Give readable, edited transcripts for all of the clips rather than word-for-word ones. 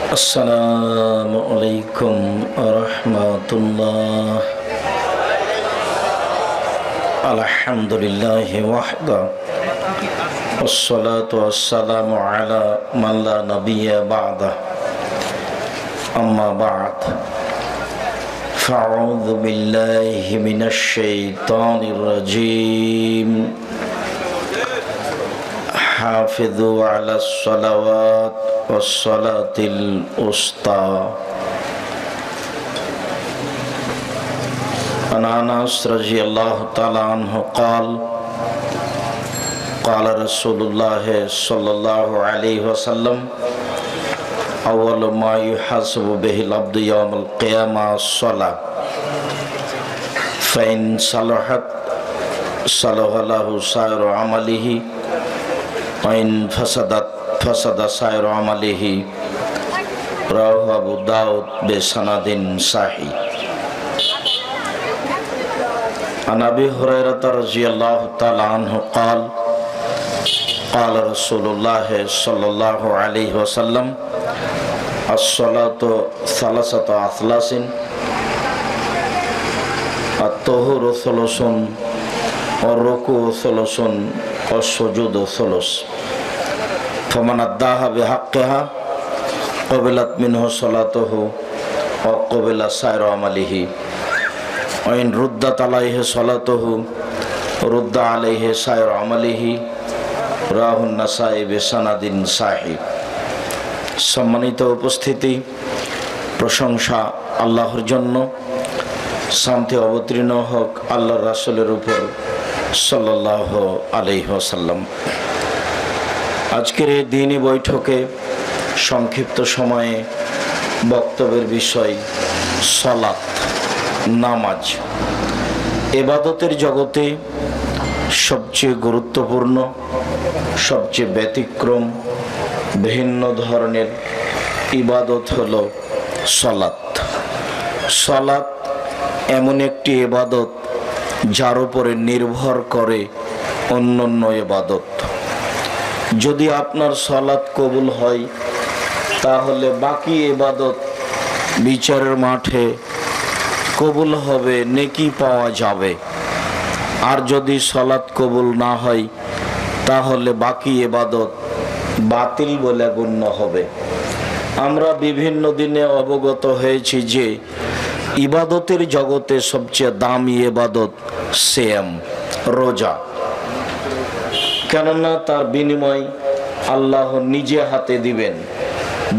Assalamualaikum warahmatullah. Alhamdulillahi wahda. Wassalatu wassalamu ala man la nabiyya ba'dah. Amma ba'd. Fa'udhu billahi minasy syaithanir rajim. Hafidhu ala salawat wassalatil usta. An Anas radhiyallahu ta'ala anhu qala Rasulullah sallallahu alaihi wasallam awwalu ma yuhasabu bihi al-abdu yawm al-qiyamah as-salah fa in salahat salaha lahu sa'iru amalihi wa in fasada sa'iru amalihi. Rawahu Abu Daud bi sanadin sahih. An Abi Hurairah radhiyallahu ta'ala anhu qala Rasulullah sallallahu alaihi wasallam as-salatu thalathatu athlasin at-tuhuru thulusun war-ruku'u thulusun was-sujudu thulus faman addaha bihaqqiha qabilat minhu salatuhu wa qabila sa'iru amalihi wa in ruddat alayhi salatuhu rudda alayhi sa'iru amalihi. রাহুন নাসাই বিসানাদিন সাহিব। সম্মানিত উপস্থিতি, প্রশংসা আল্লাহর জন্য, শান্তি অবতীর্ণ হোক আল্লাহর রাসূলের উপর সাল্লাল্লাহু আলাইহি ওয়াসাল্লাম। আজকের এই দিনী বৈঠকে সংক্ষিপ্ত সময়ে বক্তব্যের বিষয় সালাত, নামাজ। ইবাদতের জগতে সবচেয়ে গুরুত্বপূর্ণ, সবচেয়ে ব্যতিক্রম, ভিন্ন ধরনের ইবাদত হলো সালাত। সালাত এমন একটি ইবাদত যার উপরে নির্ভর করে অন্যান্য ইবাদত। যদি আপনার সালাত কবুল হয় তাহলে বাকি ইবাদত বিচারের মাঠে কবুল হবে, নেকি পাওয়া যাবে। আর যদি সালাত কবুল না হয় তাহলে বাকি ইবাদত বাতিল বলে গণ্য হবে। আমরা বিভিন্ন দিনে অবগত হয়েছি যে ইবাদতের জগতে সবচেয়ে দামি ইবাদত সিয়াম, রোজা। কেননা তার বিনিময় আল্লাহ নিজে হাতে দিবেন।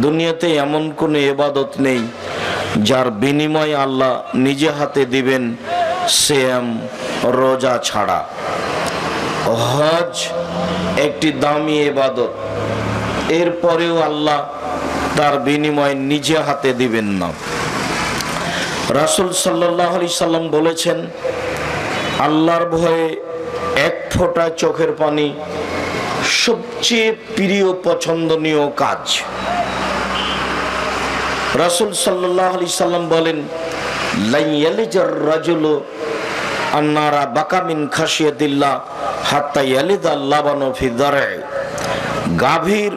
দুনিয়াতে এমন কোনো ইবাদত নেই যার বিনিময় আল্লাহ নিজে হাতে দিবেন সিয়াম, রোজা ছাড়া। হজ একটি দামি ইবাদত, এরপরেও আল্লাহ তার বিনিময় নিজে হাতে দিবেন না। রাসূল সাল্লাল্লাহু আলাইহি সাল্লাম বলেছেন, আল্লাহর ভয়ে এক ফোঁটা চোখের পানি সবচেয়ে প্রিয় পছন্দনীয় কাজ। রাসূল সাল্লাল্লাহু আলাইহি সাল্লাম বলেন, লা ইয়ালিজার রাজুলু আন্নারা বাকা মিন খাশিয়াতিল্লাহ হাত্তা ইয়ালিদাল লাবানু ফি দার'i। গাভীর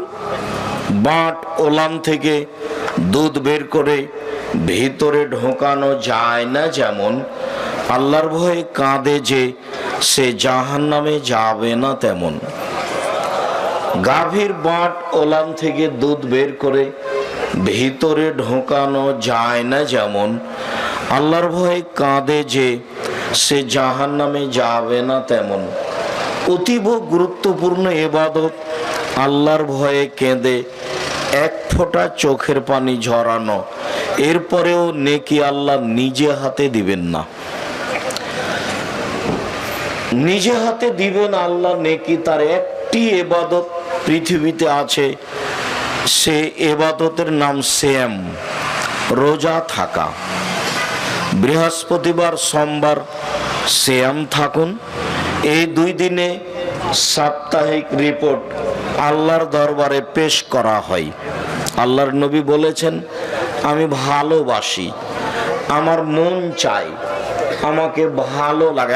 বাট ওলান থেকে দুধ বের করে ভিতরে ঢোকানো যায় না, যেমন আল্লাহর ভয়ে কাঁদে যে সে জাহান্নামে যাবে না, তেমন গাভীর বাট ওলান থেকে দুধ বের করে ভিতরে ঢোকানো যায় না, যেমন আল্লাহর ভয়ে কাঁদে যে সে জাহান্নামে যাবে না, তেমন অতীব গুরুত্বপূর্ণ ইবাদত আল্লাহর ভয়ে কেঁদে এক ফোঁটা চোখের পানি ঝরানো। এরপরেও নেকি আল্লাহ নিজে হাতে দিবেন না, নিজে হাতে দিবেন আল্লাহ নেকি। তার একটি ইবাদত পৃথিবীতে আছে, সে ইবাদতের নাম সিয়াম, রোজা থাকা। বৃহস্পতিবার, সোমবার সিয়াম থাকুন। এই দুই দিনে সাপ্তাহিক রিপোর্ট আল্লাহর দরবারে পেশ করা হয়। আল্লাহর নবী বলেছেন, আমি ভালোবাসি, আমার মন চাই, আমাকে ভালো লাগে।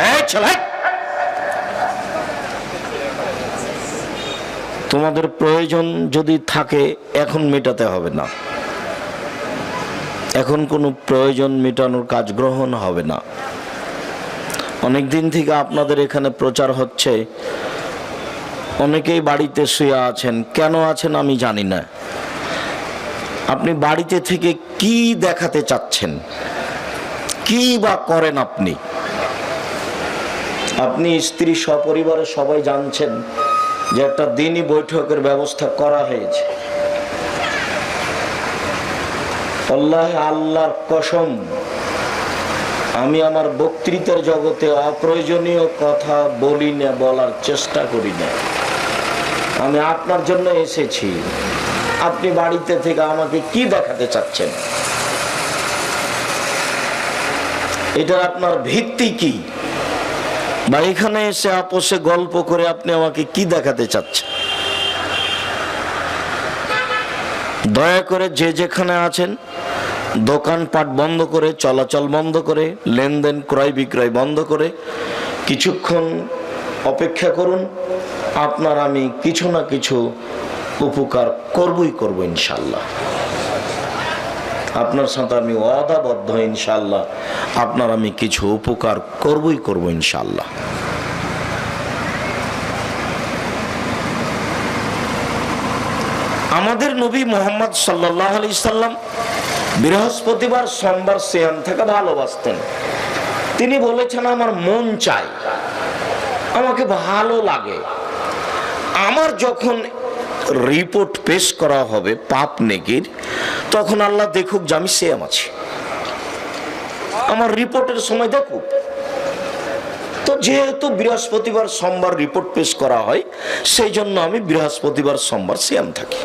তোমাদের প্রয়োজন যদি থাকে এখন মেটাতে হবে না, এখন কোনো প্রয়োজন মেটানোর কাজ গ্রহণ হবে না। অনেক দিন থেকে আপনাদের এখানে প্রচার হচ্ছে, অনেকেই বাড়িতে শুয়ে আছেন। কেন আছেন আমি জানি না। আপনি বাড়িতে থেকে কি দেখাতে চাচ্ছেন, কি বা করেন আপনি? আপনি স্ত্রী সপরিবারে সবাই জানছেন যে একটা দিনই বৈঠকের ব্যবস্থা করা হয়েছে। আল্লাহর কসম, আমি আমার বক্তৃতার জগতে অপ্রয়োজনীয় কথা বলি না, বলার চেষ্টা করি না। আমি আপনার জন্য এসেছি। আপনি বাড়িতে থেকে আমাকে কি দেখাতে চাচ্ছেন? এটা আপনার ভিত্তি কি? বা এখানে এসে আপোষে গল্প করে আপনি আমাকে কি দেখাতে চাচ্ছেন? দয়া করে যে যেখানে আছেন দোকানপাট বন্ধ করে, চলাচল বন্ধ করে, লেনদেন ক্রয় বিক্রয় বন্ধ করে কিছুক্ষণ অপেক্ষা করুন। আপনার আমি কিছু না কিছু উপকার করবই করব ইনশাল্লাহ। আপনার সাথে আমি ওয়াদাবদ্ধ ইনশাল্লাহ, আপনার আমি কিছু উপকার করবই করব ইনশাল্লাহ। আমাদের নবী মুহাম্মদ সাল্লাল্লাহু আলাইহি সাল্লাম বৃহস্পতিবার সোমবার সিয়াম থেকে ভালোবাসতেন। তিনি বলেছেন, আমার মন চায়, আমাকে ভালো লাগে, আমার যখন রিপোর্ট পেশ করা হবে পাপ নেকির, তখন আল্লাহ দেখুক যে আমি সিয়াম আছি, আমার রিপোর্টের সময় দেখুক। তো যেহেতু বৃহস্পতিবার সোমবার রিপোর্ট পেশ করা হয়, সেই জন্য আমি বৃহস্পতিবার সোমবার সিয়াম থাকি।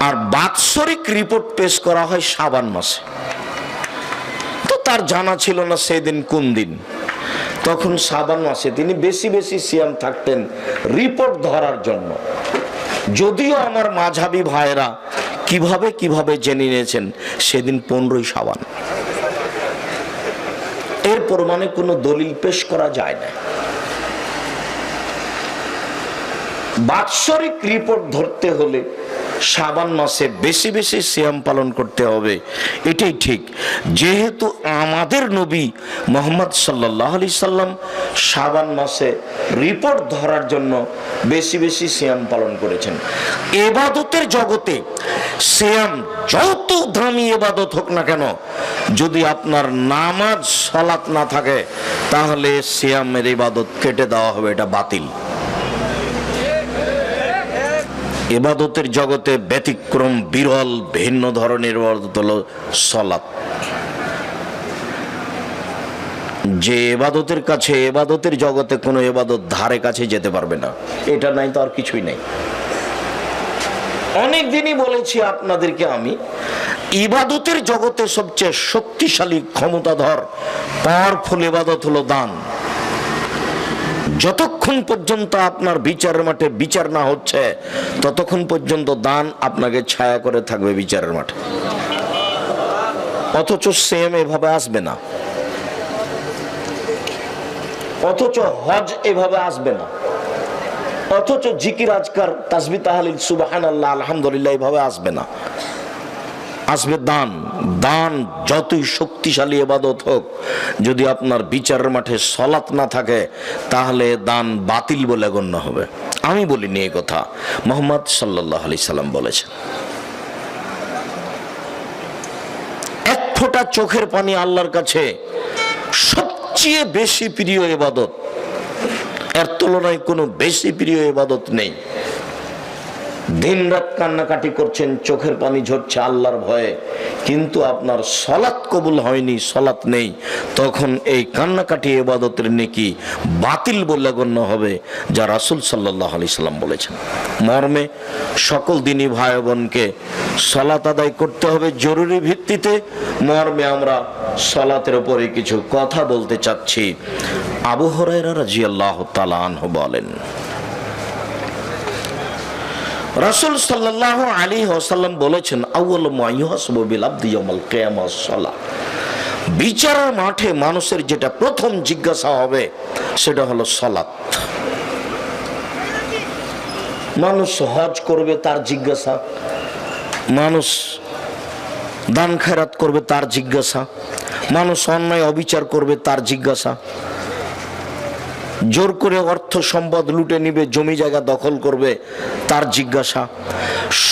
আর বাৎসরিক রিপোর্ট পেশ করা হয় শাবান মাসে। তো তার জানা ছিল না সেদিন কোন দিন, তখন শাবান মাসে তিনি বেশি বেশি সিয়াম থাকতেন রিপোর্ট ধরার জন্য। যদিও আমার মাঝহাবি ভাইরা কিভাবে কিভাবে জেনে নিয়েছেন সেদিন 15ই শাবান, এর প্রমাণে কোনো দলিল পেশ করা যায় না। বাৎসরিক রিপোর্ট ধরতে হলে শাবান মাসে বেশি বেশি সিয়াম পালন করতে হবে, এটাই ঠিক। যেহেতু আমাদের নবী মুহাম্মদ সাল্লাল্লাহু আলাইহি সাল্লাম শাবান মাসে রিপোর্ট ধরার জন্য বেশি বেশি সিয়াম পালন করেছেন। ইবাদতের জগতে সিয়াম যত দামি ইবাদত হোক না কেন, যদি আপনার নামাজ সালাত না থাকে তাহলে সিয়ামের ইবাদত কেটে দেওয়া হবে, এটা বাতিল। ইবাদতের জগতে ব্যতিক্রম বিরল ভিন্ন ধরনের ইবাদত হলো সালাত। যে ইবাদতের কাছে, ইবাদতের জগতে কোনো ইবাদত ধারে কাছে যেতে পারবে না, এটা নাই তো আর কিছুই নাই। অনেক দিনই বলেছি আপনাদেরকে আমি, ইবাদতের জগতে সবচেয়ে শক্তিশালী ক্ষমতাধর পাওয়ারফুল ইবাদত হলো দান। যতক্ষণ পর্যন্ত আপনার বিচারের মাঠে বিচার না হচ্ছে, ততক্ষণ পর্যন্ত দান আপনাকে ছায়া করে থাকবে বিচারের মাঠে। অথচ সেম এভাবে আসবে না, অথচ হজ এভাবে আসবে না, অথচ জিকির আজকার তাসবিহ তাহলিল সুবহানাল্লাহ আলহামদুলিল্লাহ এভাবে আসবে না। আসবে দান। দান যতই শক্তিশালী ইবাদত হোক, যদি আপনার বিচারের মাঠে সালাত না থাকে তাহলে দান বাতিল বলে গণ্য হবে। আমি বলিনি এই কথা, মুহাম্মদ সাল্লাল্লাহু আলাইহি সাল্লাম বলেছেন। এক ফোঁটা চোখের পানি আল্লাহর কাছে সবচেয়ে বেশি প্রিয় ইবাদত, এর তুলনায় কোনো বেশি প্রিয় ইবাদত নেই। দিন রাত কান্নাকাটি করছেন, চোখের পানি ঝরছে আল্লাহর ভয়ে, কিন্তু আপনার সালাত কবুল হয়নি, সালাত নেই, তখন এই কান্নাকাটি ইবাদতের নেকি বাতিল বলে গণ্য হবে, যা রাসূল সাল্লাল্লাহু আলাইহি সাল্লাম বলেছেন। মর্মে সকল দিনী ভাই বোনকে সালাত আদায় করতে হবে জরুরি ভিত্তিতে। মর্মে আমরা সালাতের উপরে কিছু কথা বলতে চাচ্ছি। আবু হুরায়রা রাদিয়াল্লাহু তাআলা আনহু বলেন, রাসূল সাল্লাল্লাহু আলাইহি ওয়াসাল্লাম বলেছেন, আউয়ালু মা ইউহাসাবু বিল আবদি ইয়াউমাল কিয়ামাহ সালাহ। বিচারের মাঠে মানুষের যেটা প্রথম জিজ্ঞাসা হবে সেটা হলো সালাত। মানুষ হজ করবে, তার জিজ্ঞাসা। মানুষ দান খেরাত করবে তার জিজ্ঞাসা, মানুষ অন্যায় অবিচার করবে তার জিজ্ঞাসা, জোর করে অর্থ সম্পদ লুটে নিবে, জমি জায়গা দখল করবে তার জিজ্ঞাসা।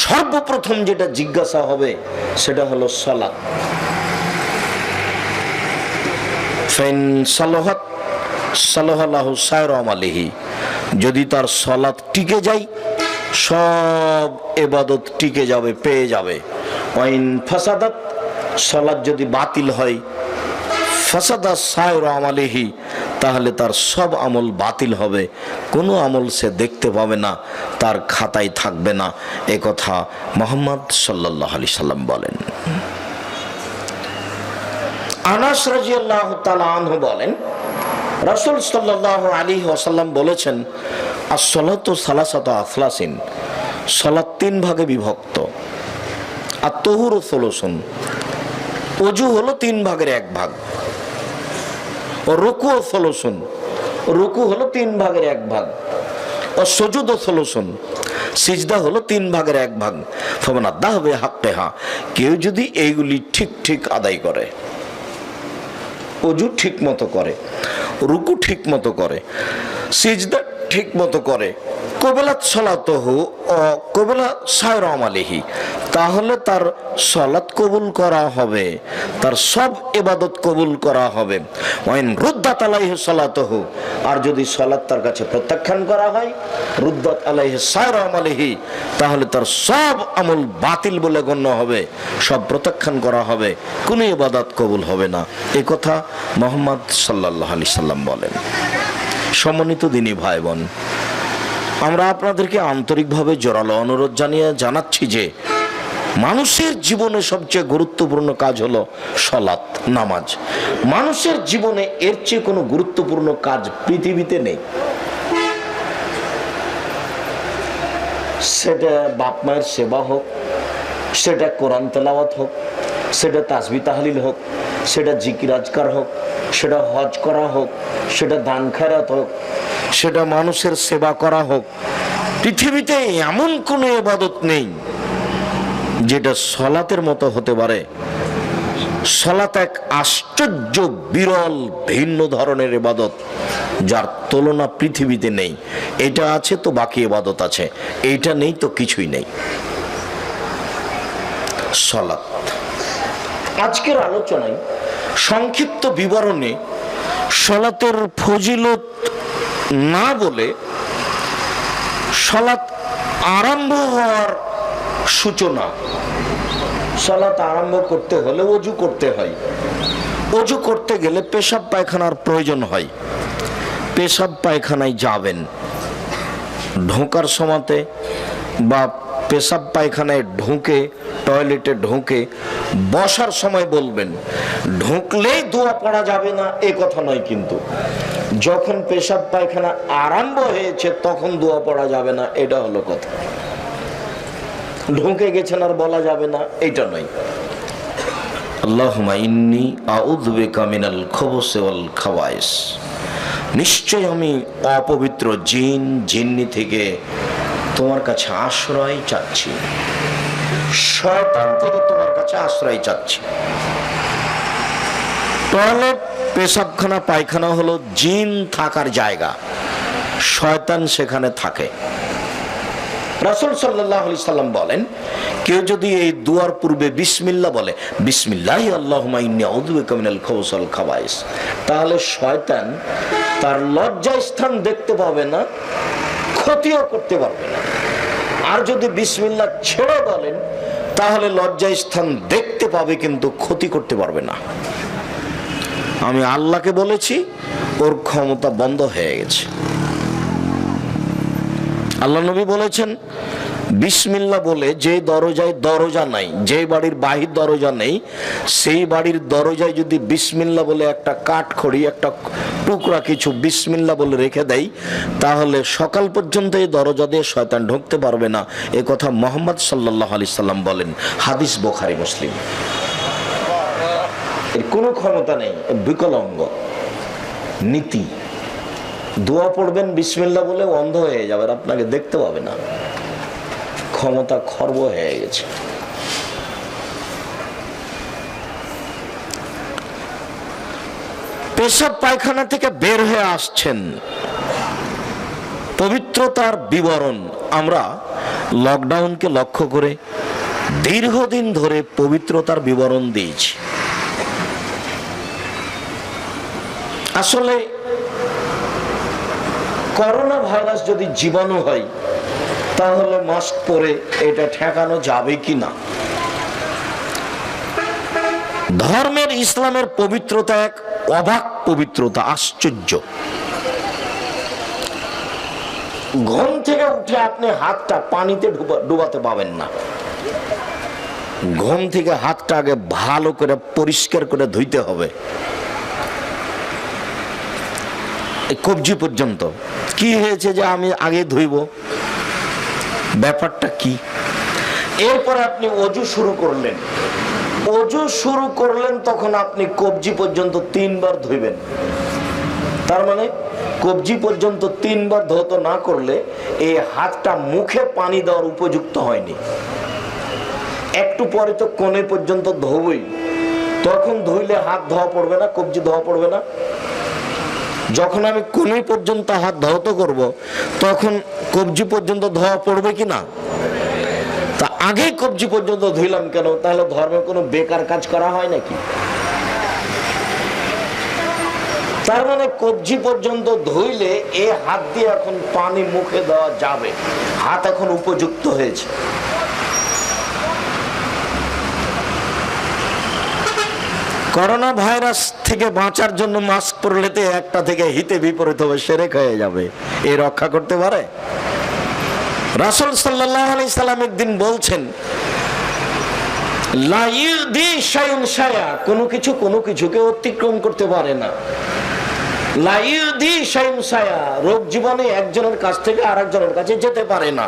সর্বপ্রথম যেটা জিজ্ঞাসা হবে সেটা হলো সালাত। ফাইন সালাহাত সালাহাল্লাহু সায়রা আমালিহি, যদি তার সালাত টিকে যায় সব ইবাদত টিকে যাবে, পেয়ে যাবে। ওয়াইন ফাসাদাত, সালাত যদি বাতিল হয়, ফাসাদা সায়রা আমালিহি, তাহলে তার সব আমল বাতিল হবে, কোনো আমল সে দেখতে পাবে না, তার খাতায় থাকবে না। এ কথা মুহাম্মদ সাল্লাল্লাহু আলাইহি সাল্লাম বলেন। আনাস রাদিয়াল্লাহু তাআলা আনহু বলেন, রাসূল সাল্লাল্লাহু আলাইহি ওয়াসাল্লাম বলেছেন, as-salatu salasatu aflasin, সালাত তিন ভাগে বিভক্ত। at-tuhuru thulusun, ওযু হলো তিন ভাগের এক ভাগ। ও রুকু থুলুসুন, রুকু হলো তিন ভাগের এক ভাগ। ও সুজুদ থুলুসুন, সিজদা হলো তিন ভাগের এক ভাগ। ফামান আদাহু বিহাক্কিহা, কেউ যদি এইগুলি ঠিক ঠিক আদায় করে, ওযু ঠিক মতো করে, রুকু ঠিক মতো করে, সিজদা ঠিক মতো করে, কবিলাত সালাতুহু ও কবিলা সায়রা আমালিহি, তাহলে তার সালাত কবুল করা হবে, তার সব ইবাদত কবুল করা হবে। ওয়াইন রুদ্দাত আলাইহি সালাতুহু, আর যদি সালাত তার কাছে প্রত্যাখ্যান করা হয়, রুদ্দাত আলাইহি সায়রা আমালিহি, তাহলে তার সব আমল বাতিল বলে গণ্য হবে, সব প্রত্যাখ্যান করা হবে, কোনো ইবাদত কবুল হবে না। এই কথা মুহাম্মদ সাল্লাল্লাহু আলাইহি সাল্লাম বলেন। সম্মানিত দিনী ভাই বোন, আমরা আপনাদেরকে আন্তরিকভাবে জোরালো অনুরোধ জানাচ্ছি যে মানুষের জীবনে সবচেয়ে গুরুত্বপূর্ণ কাজ হলো সালাত, নামাজ। মানুষের জীবনে এর চেয়ে কোনো গুরুত্বপূর্ণ কাজ পৃথিবীতে নেই। সেটা বাপ মায়ের সেবা হোক, সেটা কোরআন তেলাওয়াত হোক, সেটা তাসবিহ তাহলিল হোক, সেটা জিকির আজকার হোক, সেটা হজ করা হোক, সেটা দান খেরাত হোক, সেটা মানুষের সেবা করা হোক, পৃথিবীতে এমন কোনো ইবাদত নেই যেটা সালাতের মতো হতে পারে। সালাত এক আশ্চর্য বিরল ভিন্ন ধরনের ইবাদত, যার তুলনা পৃথিবীতে নেই। এটা আছে তো বাকি ইবাদত আছে, এইটা নেই তো কিছুই নেই। সালাত আজকের আলোচনায় সংক্ষিপ্ত বিবরণে সালাতের ফজিলত না বলে সালাত আরম্ভ হওয়ার সূচনা। সালাত আরম্ভ করতে হলে ওযু করতে হয়, ওযু করতে গেলে পেশাব পায়খানার প্রয়োজন হয়, পেশাব পায়খানায় যাবেন, ঢোকার সময়তে বা পেশাব পায়খানায় ঢুকে টয়লেটে ঢুকে বসার সময় বলবেন। ঢুকলেই দোয়া পড়া যাবে না এ কথা নয়, কিন্তু যখন পেশাব পায়খানা আরম্ভ হয়েছে তখন দোয়া পড়া যাবে না, এটা হলো কথা। ঢুকে গেছেন আর বলা যাবে না, এটা নয়। আল্লাহুম্মা ইন্নী আউযু বিকা মিনাল খুবুসি ওয়াল খাবায়েস, নিশ্চয় আমি অপবিত্র জিন জিন্নি থেকে তোমার কাছে আশ্রয় চাচ্ছি, শয়তান থেকে তোমার কাছে আশ্রয় চাচ্ছি। টয়লেট, পেশাবখানা, পায়খানা হলো জিন থাকার জায়গা, শয়তান সেখানে থাকে। রাসূল সাল্লাল্লাহু আলাইহি সাল্লাম বলেন, কেউ যদি এই দুয়ার পূর্বে বিসমিল্লাহ বলে, বিসমিল্লাহি আল্লাহুম্মা ইন্নী আউযু বিকা মিনাল খুবুসি ওয়াল খাবায়েস, তাহলে শয়তান তার লজ্জা স্থান দেখতে পাবে না, ক্ষতিও করতে পারবে না। আর যদি বিসমিল্লাহ ছেড়ে বলেন তাহলে লজ্জা স্থান দেখতে পাবে কিন্তু ক্ষতি করতে পারবে না। আমি আল্লাহকে বলেছি, ওর ক্ষমতা বন্ধ হয়ে গেছে। আল্লাহ নবী বলেছেন, বিসমিল্লাহ বলে যে দরজায় দরজা নাই, যে বাড়ির বাহির দরজা নেই, সেই বাড়ির দরজায় যদি বিসমিল্লাহ বলে একটা কাঠখড়ি, একটা টুকরা কিছু বিসমিল্লাহ বলে রেখে দেয়, তাহলে সকাল পর্যন্ত এই দরজা দিয়ে শয়তান ঢুকতে পারবে না। এ কথা মুহাম্মদ সাল্লাল্লাহু আলাইহি সাল্লাম বলেন, হাদিস বুখারী মুসলিম। এর কোনো ক্ষমতা নেই, বিকলাঙ্গ নীতি। দোয়া পড়বেন বিসমিল্লাহ বলে, অন্ধ হয়ে যাবে, আপনাকে দেখতে পাবে না, ক্ষমতা খর্ব হয়ে গেছে। পেশাব পায়খানা থেকে বের হয়ে আসছেন, পবিত্রতার বিবরণ আমরা লকডাউনকে লক্ষ্য করে দীর্ঘদিন ধরে পবিত্রতার বিবরণ দিয়েছি। আসলে করোনা ভাইরাস যদি জীবাণু হয় তাহলে মাস্ক পরে এটা ঠেকানো যাবে কি না? ধর্মের ইসলামের পবিত্রতা এক অবাক পবিত্রতা, আশ্চর্য। ঘুম থেকে উঠে আপনি হাতটা পানিতে ডুবাতে পাবেন না। ঘুম থেকে হাতটা আগে ভালো করে পরিষ্কার করে ধুইতে হবে, কবজি পর্যন্ত। কি হয়েছে যে আমি আগে ধুইব, ব্যাপারটা কি? এরপরে আপনি অজু শুরু করলেন, অজু শুরু করলেন তখন আপনি কবজি পর্যন্ত 3 বার ধুইবেন। তার মানে কবজি পর্যন্ত 3 বার ধৌত না করলে এই হাতটা মুখে পানি দেওয়ার উপযুক্ত হয়নি। একটু পরে তো কোণে পর্যন্ত ধোবই, তখন ধুইলে হাত ধোয়া পড়বে না, কবজি ধোয়া পড়বে না। যখন আমি কোণে পর্যন্ত হাত ধৌত করব তখন কবজি পর্যন্ত ধোয়া পড়বে কি না? তা আগেই কবজি পর্যন্ত ধুইলাম কেন? তাহলে ধর্মে কোনো বেকার কাজ করা হয় নাকি? তার মানে কবজি পর্যন্ত ধুইলে এ হাত দিয়ে এখন পানি মুখে দেওয়া যাবে, হাত এখন উপযুক্ত হয়েছে। করোনা ভাইরাস থেকে বাঁচার জন্য মাস্ক পরলেতে একটা থেকে হিতে বিপরীত হবে, সেরেক হয়ে যাবে। এ রক্ষা করতে পারে? রাসূল সাল্লাল্লাহু আলাইহি সাল্লাম একদিন বলছেন, লা ইউদি শাইউন শায়া, কোনো কিছু কোনো কিছুকে অতিক্রম করতে পারে না। লা ইউদি শাইউন শায়া, রোগ জীবাণু একজনের কাছ থেকে আরেকজনের কাছে যেতে পারে না।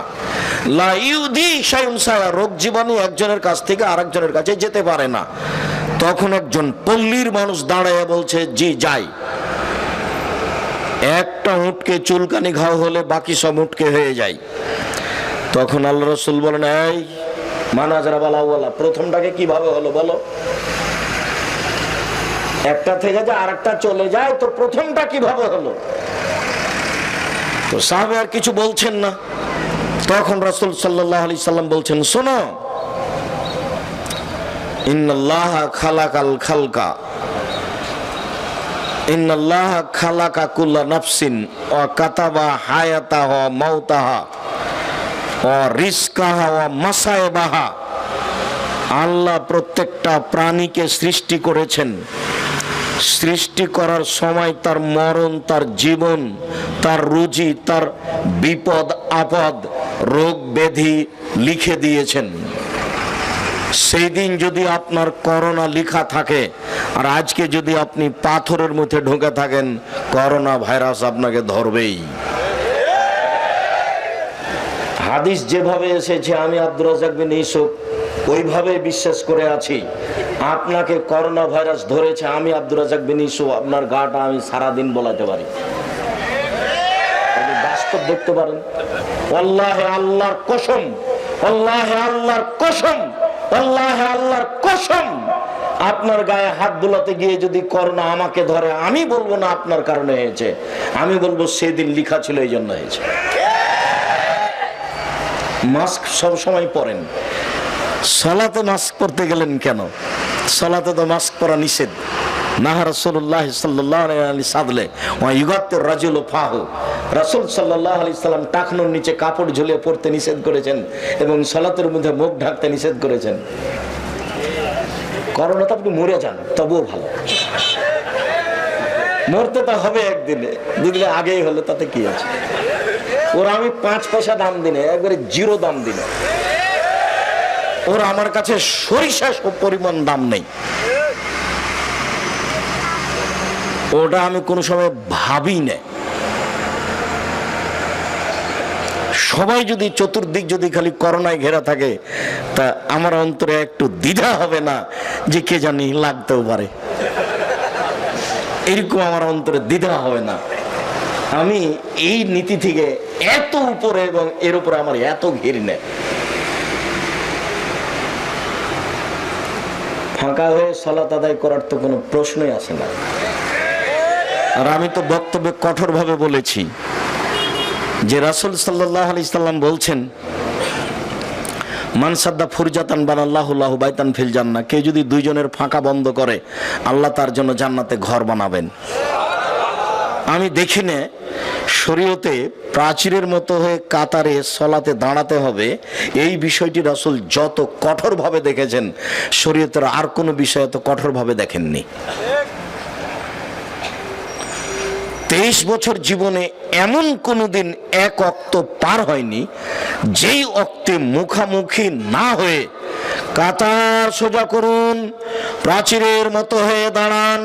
লা ইউদি শাইউন শায়া, রোগ জীবাণু একজনের কাছ থেকে আরেকজনের কাছে যেতে পারে না। তখন একজন পল্লীর মানুষ দাঁড়ায় বলছে, জি যাই। একটা উটকে চুলকানি ঘাও হলে বাকি সব উটকে হয়ে যায়। তখন আল্লাহ রাসূল বলেন, এই মানাজরা বালাওয়ালা, প্রথমটাকে কিভাবে হলো বলো? একটা থেকে যে আরেকটা চলে যায়, তো প্রথমটা কিভাবে হলো? তো সাহাবে আর কিছু বলছেন না। তখন রাসূল সাল্লাল্লাহু আলাইহি সাল্লাম বলছেন, শোনো, ইন্নাল্লাহা খালাকাল খালকা, ইন্নাল্লাহা খালাকা কুল্লা নাফসিন ওয়া কাতাবা হায়াতাহা ওয়া মাউতাহা ওয়া রিজকাহা ওয়া মাসায়বাহা। আল্লাহ প্রত্যেকটা প্রাণীকে সৃষ্টি করেছেন। সৃষ্টি করার সময় তার মরণ, তার জীবন, তার রুজি, তার বিপদ আপদ, রোগ ব্যাধি লিখে দিয়েছেন। সেই দিন যদি আপনার করোনা লেখা থাকে, আর আজকে যদি আপনি পাথরের মধ্যে ঢুকে থাকেন, করোনা ভাইরাস আপনাকে ধরবেই। হাদিস যেভাবে এসেছে, আমি আব্দুর রাজ্জাক বিন ইউসুফ ওইভাবে বিশ্বাস করে আছি। আপনাকে করোনা ভাইরাস ধরেছে, আমি আব্দুর রাজ্জাক বিন ইউসুফ আপনার গাটা আমি সারাদিন বলাতে পারি। বাস্তব দেখতে পারেন। আল্লাহে আল্লাহর কসম, আল্লাহে আল্লাহর কসম, আল্লাহে আল্লাহর কসম, আপনার গায়ে হাত বুলাতে গিয়ে যদি করোনা আমাকে ধরে, আমি বলবো না আপনার কারণে হয়েছে, আমি বলবো সেদিন লেখা ছিল এই জন্য হয়েছে। মাস্ক সব সময় পরেন, সালাতে মাস্ক পরতে গেলেন কেন? সালাতে তো মাস্ক পরা নিষেধ। নাহা রাসূলুল্লাহ সাল্লাল্লাহু আলাইহি সাদলে ওয়া ইউগাত্তির রাজুলু ফাহু, রাসূল সাল্লাল্লাহু আলাইহি সাল্লাম টাকনোর নিচে কাপড় ঝুলিয়ে পড়তে নিষেধ করেছেন এবং সালাতের মধ্যে মুখ ঢাকতে নিষেধ করেছেন। করোনা তো আপনি মরে যান, তবুও ভালো। মরতে তো হবে একদিনে, দুদিনে আগেই হলে তাতে কি আছে? ওরা আমি 5 পয়সা দাম দিনে, একবারে 0 দাম দিনে। ওরা আমার কাছে সরিষা পরিমাণ দাম নেই। ওটা আমি কোনো সময় ভাবি না। সবাই যদি চতুর্দিক যদি খালি করোনায় ঘেরা থাকে, তা আমার অন্তরে একটু দ্বিধা হবে না যে কে জানি লাগতেও পারে? এরকম আমার অন্তরে দ্বিধা হবে না। আমি এই নীতি থেকে এত উপরে এবং এর উপরে আমার এত ঘৃণা। ফাঁকা হয়ে সালাত আদায় করার তো কোনো প্রশ্নই আসে না। আর আমি তো বক্তব্যে কঠোরভাবে বলেছি যে রাসূল সাল্লাল্লাহু আলাইহি সাল্লাম বলছেন, মান সাদ্দা ফুরজাতান বানাল্লাহু লাহু বাইতান ফিল জান্নাহ, কেউ যদি দুইজনের ফাঁকা বন্ধ করে আল্লাহ তার জন্য জান্নাতে ঘর বানাবেন। আমি দেখি না শরীয়তে প্রাচীরের মতো হয়ে কাতারে সলাতে দাঁড়াতে হবে, এই বিষয়টি রাসূল যত কঠোরভাবে দেখেছেন শরীয়তের আর কোনো বিষয় এত কঠোরভাবে দেখেননি। 23 বছর জীবনে এমন কোনো দিন এক ওয়াক্ত পার হয়নি যেই ওয়াক্তে মুখামুখি না হয়ে কাতার সোজা করুন, প্রাচীরের মতো হয়ে দাঁড়ান,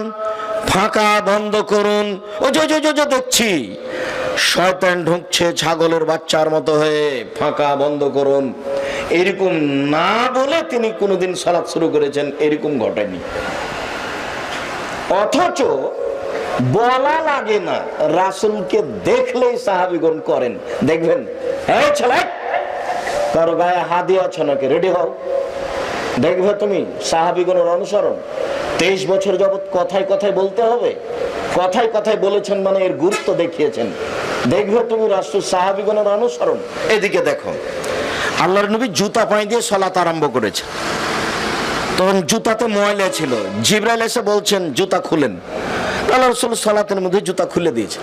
ফাঁকা বন্ধ করুন, ও যো দেখছি শয়তান ঢুকছে ছাগলের বাচ্চার মতো হয়ে, ফাঁকা বন্ধ করুন, এরকম না বলে তিনি কোনোদিন সালাত শুরু করেছেন এরকম ঘটেনি। অথচ বলা লাগে না, রাসূলকে দেখলেই সাহাবীগণ করেন। দেখবেন, এই ছেলে কারো গায়ে হাত দিয়েছ নাকি, রেডি হও। দেখবে তুমি সাহাবীগণের অনুসরণ। 23 বছর যাবত কথায় কথায় বলতে হবে, কথায় কথায় বলেছেন মানে এর গুরুত্ব দেখিয়েছেন। দেখবে তুমি রাসূল সাহাবীগণের অনুসরণ। এদিকে দেখো, আল্লাহর নবী জুতা পায়ে দিয়ে সালাত আরম্ভ করেছে, তখন জুতাতে ময়লা ছিল, জিবরাইল এসে বলছেন জুতা খুলেন, আল্লাহ রাসূল সালাতের মধ্যে জুতা খুলে দিয়েছে,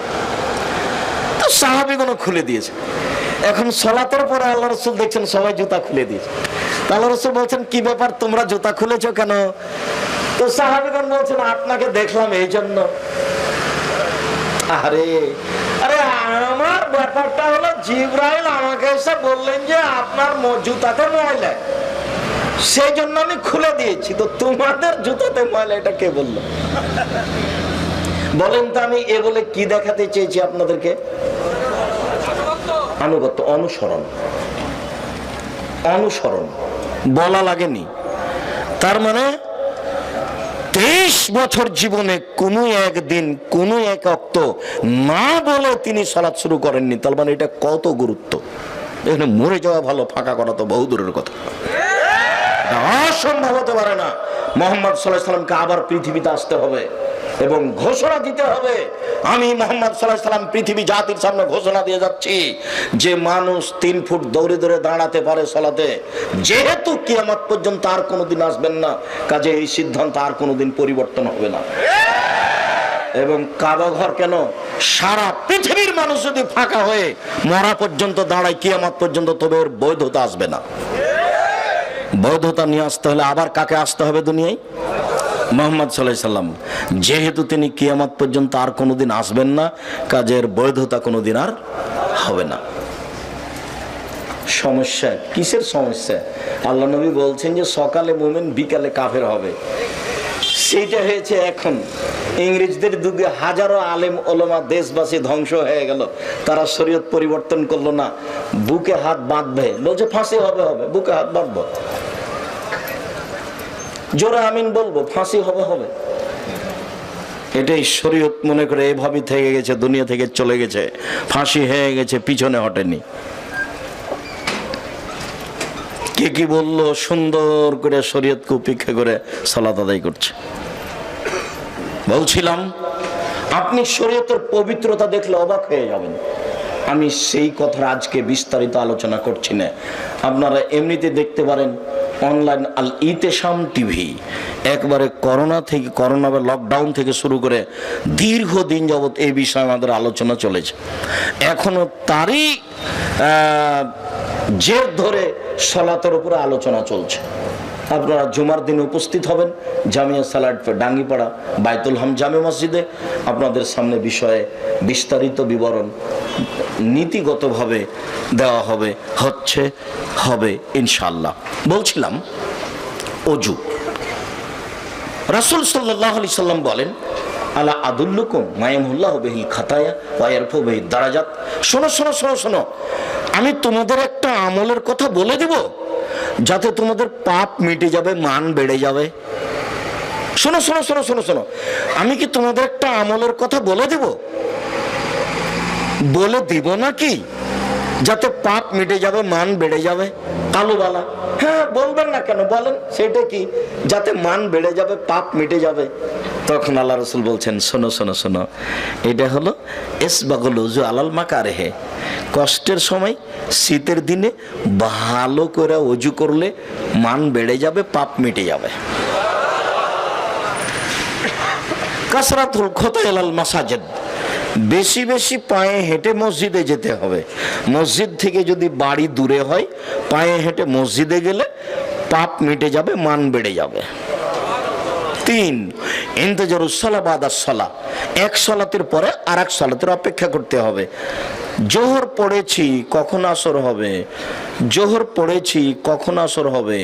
তো সাহাবীগণও খুলে দিয়েছে। এখন সালাতের পরে আল্লাহ রাসূল দেখছেন সবাই জুতা খুলে দিয়েছে, আল্লাহ রাসূল বলছেন কি ব্যাপার তোমরা জুতা খুলেছো কেন? তো সাহাবীগণ বলছেন আপনাকে দেখলাম এই জন্য। আরে আরে আমার ব্যাপারটা হলো জিবরাইল আমাকে এসে বললেন যে আপনার জুতাতে ময়লা, সেই জন্য আমি খুলে দিয়েছি, তো তোমাদের জুতাতে ময়লা এটা কে বললো? বলেন তো আমি এ বলে কি দেখাতে চেয়েছি আপনাদেরকে? আনুগত্য, অনুসরণ। অনুসরণ বলা লাগেনি। তার মানে 23 বছর জীবনে কোনো একদিন কোনো এক ওয়াক্ত না বলে তিনি সালাত শুরু করেননি। তার মানে এটা কত গুরুত্ব। এখানে মরে যাওয়া ভালো, ফাঁকা করা তো বহু দূরের কথা, অসম্ভব হতে পারে না। মুহাম্মদ সাল্লাল্লাহু আলাইহি সাল্লামকে আবার পৃথিবীতে আসতে হবে এবং ঘোষণা দিতে হবে, আমি মুহাম্মদ সাল্লাল্লাহু আলাইহি সাল্লাম পৃথিবী জাতির সামনে ঘোষণা দিয়ে যাচ্ছি যে মানুষ 3 ফুট দৌড়ে দৌড়ে দাঁড়াতে পারে সালাতে, যেহেতু কিয়ামত পর্যন্ত আর কোনোদিন আসবেন না, কাজে এই সিদ্ধান্ত আর কোনোদিন পরিবর্তন হবে না। এবং কাবা ঘর কেন, সারা পৃথিবীর মানুষ যদি ফাঁকা হয়ে মরা পর্যন্ত দাঁড়ায় কিয়ামত পর্যন্ত, তবে এর বৈধতা আসবে না। বৈধতা নিয়ে আসতে হলে আবার কাকে আসতে হবে দুনিয়ায়? মুহাম্মদ সাল্লাল্লাহু আলাইহি সাল্লাম। যেহেতু তিনি কিয়ামত পর্যন্ত আর কোনোদিন আসবেন না, কাজের বৈধতা কোনোদিন আর হবে না। সমস্যা কিসের সমস্যা? আল্লাহ নবী বলছেন যে সকালে মুমিন বিকালে কাফের হবে। সেইটা হয়েছে এখন। ইংরেজদের যুগে হাজারো আলেম ওলামা দেশবাসী ধ্বংস হয়ে গেল, তারা শরীয়ত পরিবর্তন করলো না। বুকে হাত বাঁধবে, বলছে ফাঁসি হবে, বুকে হাত বাঁধবো, জোরে আমিন বলবো, ফাঁসি হবে। এটাই শরীয়ত মনে করে এভাবেই থেকে গেছে, দুনিয়া থেকে চলে গেছে, ফাঁসি হয়ে গেছে, পিছনে হটেনি। কে কি বললো, সুন্দর করে শরীয়তকে উপেক্ষা করে সালাত আদায় করছে। বলছিলাম আপনি শরীয়তের পবিত্রতা দেখলে অবাক হয়ে যাবেন। আমি সেই কথা আজকে বিস্তারিত আলোচনা করছি না, আপনারা এমনিতে দেখতে পারেন অনলাইন আল ইতেশাম টিভি। একবারে করোনা বা লকডাউন থেকে শুরু করে দীর্ঘদিন যাবৎ এই বিষয়ে আমাদের আলোচনা চলেছে। এখনো তারই জের ধরে সালাতের উপরে আলোচনা চলছে। আপনারা জুমার দিনে উপস্থিত হবেন জামিয়া সালাট ডাঙ্গিপাড়া বাইতুল হাম জামে মসজিদে। আপনাদের সামনে বিষয়ে বিস্তারিত বিবরণ নীতিগতভাবে দেওয়া হবে ইনশাআল্লাহ। বলছিলাম অজু। রাসূল সাল্লাল্লাহু আলাইহি সাল্লাম বলেন, আলা আদুল্লুকুম মায়ামহুল্লাহু বিহিল খাতায়া ওয়া ইয়ারফু বিহিদ দারাজাত। শোনো, আমি তোমাদের একটা আমলের কথা বলে দেব যাতে তোমাদের পাপ মিটে যাবে, মান বেড়ে যাবে। শোনো, আমি কি তোমাদের একটা আমলের কথা বলে দিব নাকি, যাতে পাপ মিটে যাবে, মান বেড়ে যাবে? কালুবালা, হ্যাঁ বলবেন না কেন, বলেন সেটা কি? যাতে মান বেড়ে যাবে, পাপ মিটে যাবে। তখন আল্লাহ রসুল বলছেন, শোনো শোনো শোনো, এটা হলো ইসবাগুল উযু আলাল মাকারিহে। কষ্টের সময়, শীতের দিনে ভালো করে অজু করলে মান বেড়ে যাবে, পাপ মিটে যাবে। কাসরাতুল খতায়া ইলাল মাসাজিদ, বেশি বেশি পায়ে হেঁটে মসজিদে যেতে হবে। মসজিদ থেকে যদি বাড়ি দূরে হয়, পায়ে হেঁটে মসজিদে গেলে পাপ মিটে যাবে, মান বেড়ে যাবে। 3, ইন্তেজারুস সালাহ বাদাস সালাহ, এক সালাতের পরে আর এক সালাতের অপেক্ষা করতে হবে। জোহর পড়েছি, কখন আসর হবে, জোহর পড়েছি কখন আসর হবে,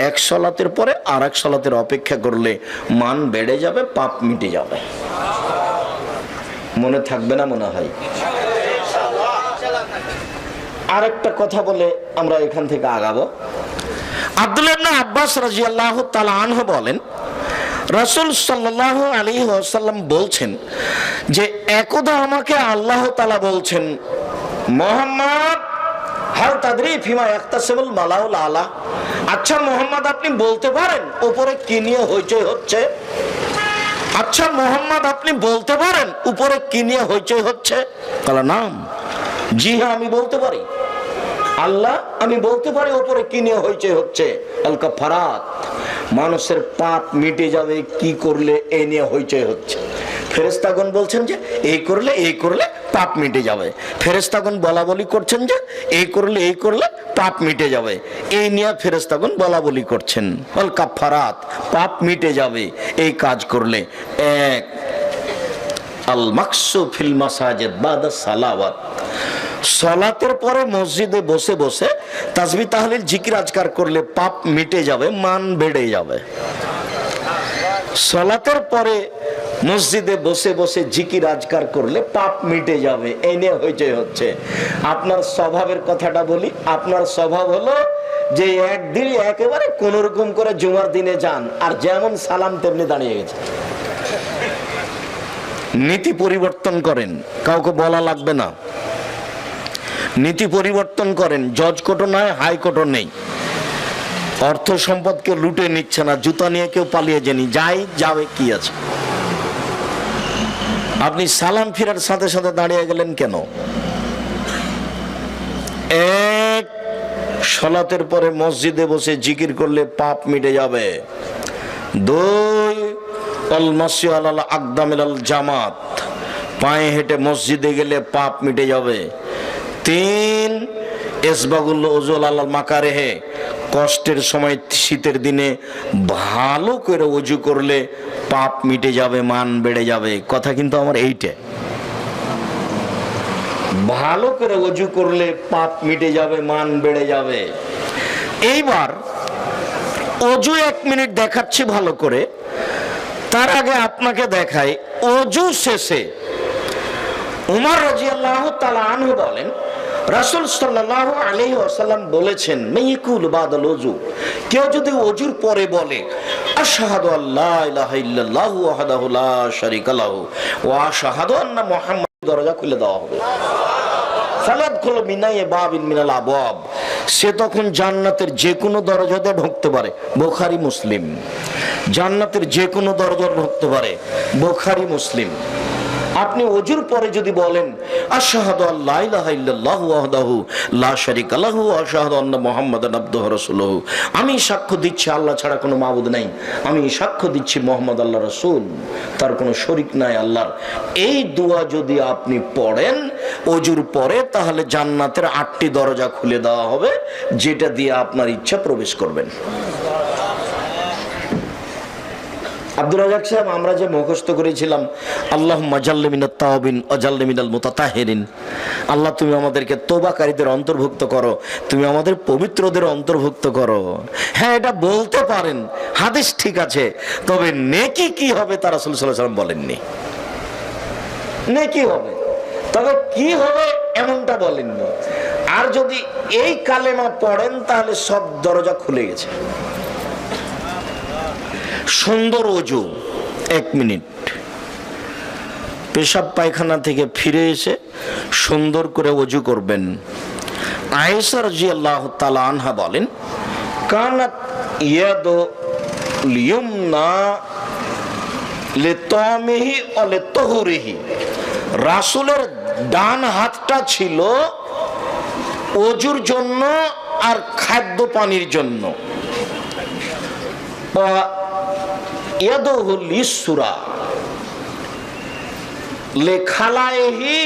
এক সালাতের পরে আর এক সালাতের অপেক্ষা করলে মান বেড়ে যাবে, পাপ মিটে যাবে। মনে থাকবে না মনে হয়? আরেকটা কথা বলে আমরা এখান থেকে আগাবো। আব্দুল্লাহ ইবনে আব্বাস রাদিয়াল্লাহু তাআলা আনহু বলেন, রাসূল সাল্লাল্লাহু আলাইহি ওয়াসাল্লাম বলছেন যে একদা আমাকে আল্লাহ তাআলা বলছেন, মুহাম্মদ হাল তাদরি ফিমা ইয়াক্তাসিবুল মালাউল আলা, আচ্ছা মুহাম্মদ আপনি বলতে পারেন উপরে কি নিয়ে হইচই হচ্ছে? আচ্ছা মুহাম্মদ আপনি বলতে পারেন উপরে কি নিয়ে হইচই হচ্ছে? বলা নাম, জি হ্যাঁ আমি বলতে পারি। আল্লাহ আমি বলতে পারি উপরে কি নিয়ে হইচই হচ্ছে। আল কাফারাত, মানুষের পাপ মিটে যাবে কি করলে এই নিয়ে হইচই হচ্ছে। ফেরেশতাগণ বলছেন যে এই করলে পাপ মিটে যাবে। ফেরেশতাগণ বলা বলি করছেন যে এই করলে পাপ মিটে যাবে। এই নিয়ে ফেরেশতাগণ বলা বলি করছেন। আল কাফারাত, পাপ মিটে যাবে এই কাজ করলে। 1, আল মাকসু ফিল মাসাজিদ বাদা সালাওয়াত, সালাতের পরে মসজিদে বসে বসে তাসবিহ তাহলিল জিকির আজকার করলে পাপ মিটে যাবে, মান বেড়ে যাবে। সালাতের পরে মসজিদে বসে বসে জিকির আজকার করলে পাপ মিটে যাবে, এই নিয়ে হইচই হচ্ছে। আপনার স্বভাবের কথাটা বলি, আপনার স্বভাব হলো যে একদিন একেবারে কোন রকম করে জুমার দিনে যান, আর যেমন সালাম তেমনি দাঁড়িয়ে গেছে। নীতি পরিবর্তন করেন, কাউকে বলা লাগবে না। নীতি পরিবর্তন করেন, জজ কোর্টও নয়, হাইকোর্টও নেই। অর্থ সম্পদকে লুটে নিচ্ছে না, জুতা নিয়ে কেউ পালিয়ে যায়নি, যাই যাবে কি আছে। আপনি সালাম ফিরার সাথে সাথে দাঁড়িয়ে গেলেন কেন? 1, সালাতের পরে মসজিদে বসে জিকির করলে পাপ মিটে যাবে। 2, আল মাসি আলাল আকদামিল জামাত, পায়ে হেঁটে মসজিদে গেলে পাপ মিটে যাবে। 3, ইসবাগুল উযু আলাল মাকারিহে, কষ্টের সময় শীতের দিনে ভালো করে ওযু করলে পাপ মিটে যাবে, মান বেড়ে যাবে। কথা কিন্তু আমার এইটা, ভালো করে ওযু করলে পাপ মিটে যাবে, মান বেড়ে যাবে। এইবার ওযু 1 মিনিট দেখাচ্ছি ভালো করে, তার আগে আপনাকে দেখাই ওযু শেষে উমর রাদিয়াল্লাহু তাআলা আনহু বলেন, রাসূল সাল্লাল্লাহু আলাইহি ওয়াসাল্লাম বলেছেন, মাইকুল বাদাল ওযু, কেউ যদি ওযুর পরে বলে আশহাদু আল্লা ইলাহা ইল্লাল্লাহু ওয়াহদাহু লা শারীকা লাহু ওয়া আশহাদু আন্না মুহাম্মাদ, দরজা খুলে দেওয়া হবে। ফালাদখুলু মিনাই বাবিন মিনাল আবওয়াব, সে তখন জান্নাতের যে কোনো দরজাতে ঢুকতে পারে। বুখারী মুসলিম। জান্নাতের যে কোনো দরজায় ঢুকতে পারে, বুখারী মুসলিম। আপনি ওযুর পরে যদি বলেন আশহাদু আল্লা ইলাহা ইল্লাল্লাহু ওয়াহদাহু লা শারীকা লাহু ওয়া আশহাদু আন্না মুহাম্মাদান আবদুহু ওয়া রাসূলুহু, আমি সাক্ষ্য দিচ্ছি আল্লাহ ছাড়া কোনো মাবুদ নাই, আমি সাক্ষ্য দিচ্ছি মুহাম্মদ আল্লাহর রাসূল, তার কোনো শরীক নাই আল্লাহর, এই দোয়া যদি আপনি পড়েন ওযুর পরে, তাহলে জান্নাতের 8টি দরজা খুলে দেওয়া হবে, যেটা দিয়ে আপনার ইচ্ছা প্রবেশ করবেন। আব্দুর রাজ্জাক সাহেব, আমরা যে মুখস্থ করেছিলাম আল্লাহুম্মা জাল্লি মিনাত তাওবিন ওয়া জাল্লি মিনাল মুতাতাহহিরিন, আল্লাহ তুমি আমাদেরকে তওবাকারীদের অন্তর্ভুক্ত করো, তুমি আমাদের পবিত্রদের অন্তর্ভুক্ত করো। হ্যাঁ, এটা বলতে পারেন, হাদিস ঠিক আছে, তবে নেকি কি হবে তা রাসূল সাল্লাল্লাহু আলাইহি ওয়াসাল্লাম বলেননি। নেকি হবে, তবে কি হবে এমনটা বলেননি। আর যদি এই কালেমা পড়েন তাহলে সব দরজা খুলে গেছে। সুন্দর ওযু 1 মিনিট, পেশাব পায়খানা থেকে ফিরে এসে সুন্দর করে ওযু করবেন। আয়েশা রাদিয়াল্লাহু তাআলা আনহা বলেন, কানাত ইয়াদু লিয়ুমনা লিতামিহি ওয়া লিতাহুরিহি, রাসূলের ডান হাতটা ছিল ওযুর জন্য আর খাদ্য পানির জন্য। ইয়াদুহু লিসরা লিখালাইহি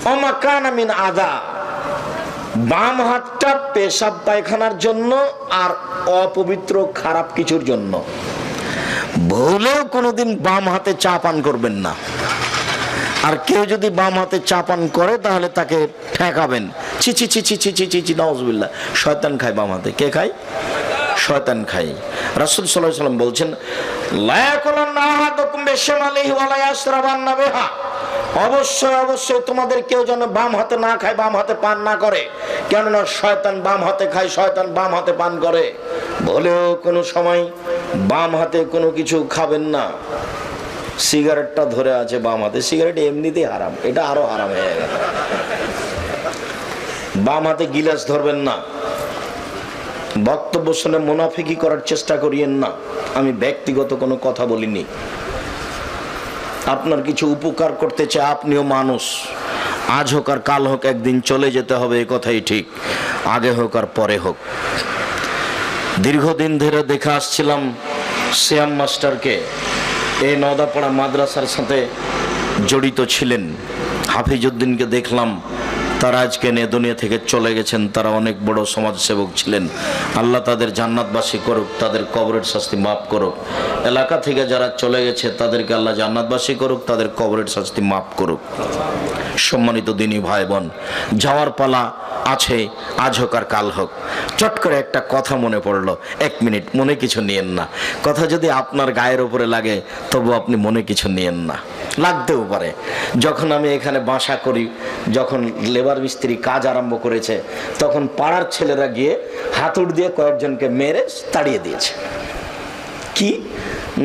ওয়া মা কানা মিন আযা, বাম হাতটা পেশাব পায়খানার জন্য আর অপবিত্র খারাপ কিছুর জন্য। ভুলেও কোনোদিন বাম হাতে চা পান করবেন না। আর কেউ যদি বাম হাতে চা পান করে তাহলে তাকে ঠেকাবেন, ছি ছি ছি ছি ছি ছি ছি ছি, নাউজুবিল্লাহ। শয়তান খায় বাম হাতে। কে খায়? শয়তান খায়। রাসূল সাল্লাল্লাহু আলাইহি ওয়াসাল্লাম বলছেন, লা ইয়াকুলান্না আহাদুকুম বিশিমালিহি ওয়া লা ইয়াশরাবান্না বিহা, অবশ্যই অবশ্যই তোমাদের কেউ যেন বাম হাতে না খায়, বাম হাতে পান না করে, কেননা শয়তান বাম হাতে খায়, শয়তান বাম হাতে পান করে। বলেও কোনো সময় বাম হাতে কোনো কিছু খাবেন না। সিগারেটটা ধরে আছে বাম হাতে, সিগারেট এমনিতেই হারাম, এটা আরো হারাম হয়ে গেল। বাম হাতে গিলাস ধরবেন না। বক্তব্য শুনে মুনাফিকি করার চেষ্টা করিয়েন না। আমি ব্যক্তিগত কোনো কথা বলিনি। আপনার কিছু উপকার করতে চাই, আপনিও মানুষ। আজ হোক আর কাল হোক একদিন চলে যেতে হবে, এই কথাই ঠিক, আগে হোক আর পরে হোক। দীর্ঘদিন ধরে দেখে আসছিলাম শ্যাম মাস্টারকে, এই নওদাপাড়া মাদ্রাসার সাথে জড়িত ছিলেন। হাফিজউদ্দিনকে দেখলাম, তারা আজকে দুনিয়া থেকে চলে গেছেন। তারা অনেক বড় সমাজসেবক ছিলেন। আল্লাহ তাদের জান্নাতবাসী করুক, তাদের কবরের শাস্তি মাফ করুক। এলাকা থেকে যারা চলে গেছে তাদেরকে আল্লাহ জান্নাতবাসী করুক, তাদের কবরের শাস্তি মাফ করুক। সম্মানিত দিনী ভাই বোন, যাওয়ার পালা আছে, আজ হোক আর কাল হোক। চট করে একটা কথা মনে পড়লো, 1 মিনিট, মনে কিছু নিয়েন না। কথা যদি আপনার গায়ের উপরে লাগে তবু আপনি মনে কিছু নিয়েন না, লাগতেও পারে। যখন আমি এখানে বাসা করি, যখন লেবার মিস্ত্রি কাজ আরম্ভ করেছে, তখন পাড়ার ছেলেরা গিয়ে হাতুড় দিয়ে কয়েকজনকে মেরে তাড়িয়ে দিয়েছে। কি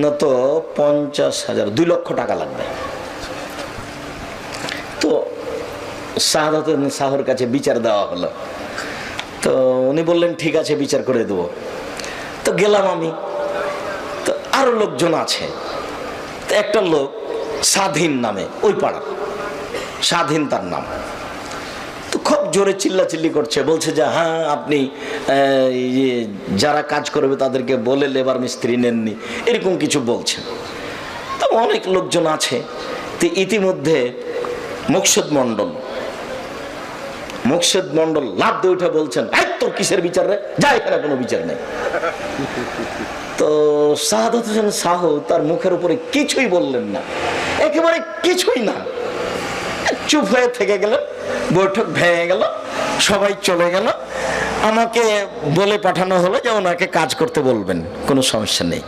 না, তো 50,000, 2 লক্ষ টাকা লাগবে। তো শাহাদাত শাহর কাছে বিচার দেওয়া হলো। তো উনি বললেন ঠিক আছে, বিচার করে দেবো। তো গেলাম আমি, তো আরো লোকজন আছে। তো একটা লোক স্বাধীন নামে, ওই পাড়ার স্বাধীন তার নাম, তো খুব জোরে চিল্লাচিল্লি করছে, বলছে যে হ্যাঁ আপনি যারা কাজ করবে তাদেরকে বলে লেবার মিস্ত্রি নেননি, এরকম কিছু বলছে। তো অনেক লোকজন আছে। তো ইতিমধ্যে মুকসেদ মন্ডল লাভ দিয়ে উঠে বলছেন, এই তোর কিসের বিচার রে, যা, এখানে কোনো বিচার নেই। তো শাহাদাত হোসেন শাহ তার মুখের উপরে কিছুই বললেন না, একেবারে কিছুই না, চুপ হয়ে থেকে গেলেন। বৈঠক ভেঙে গেল, সবাই চলে গেল। আমাকে বলে পাঠানো হলো যে ওনাকে কাজ করতে বলবেন, কোনো সমস্যা নেই।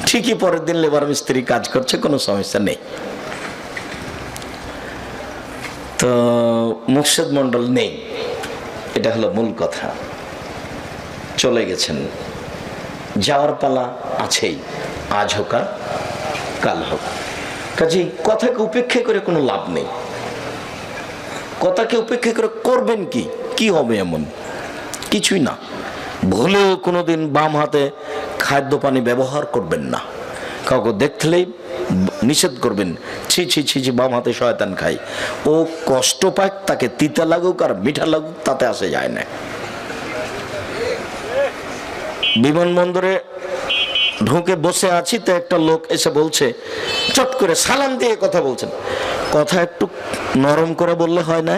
ঠিকই পরের দিন লেবার মিস্ত্রি কাজ করছে, কোনো সমস্যা নেই। তো মুকসেদ মন্ডল নেই, এটা হলো মূল কথা। চলে গেছেন, যাওয়ার পালা আছেই, আজ হোক আর কাল হোক। কাজেই কথাকে উপেক্ষা করে কোনো লাভ নেই। কথাকে উপেক্ষা করে করবেন কি, কি হবে এমন কিছুই না। ভুলেও কোনোদিন বাম হাতে খাদ্য পানি ব্যবহার করবেন না। কাউকে দেখলেই নিষেধ করবেন, ছি ছি ছি ছি, বাম হাতে শয়তান খায়। ও কষ্ট পায়, তাকে তিতা লাগুক আর মিঠা লাগুক তাতে আসে যায় না। বিমানবন্দরে ঢুকে বসে আছি, তো একটা লোক এসে বলছে, চট করে সালাম দিয়ে কথা বলছেন, কথা একটু নরম করে বললে হয় না?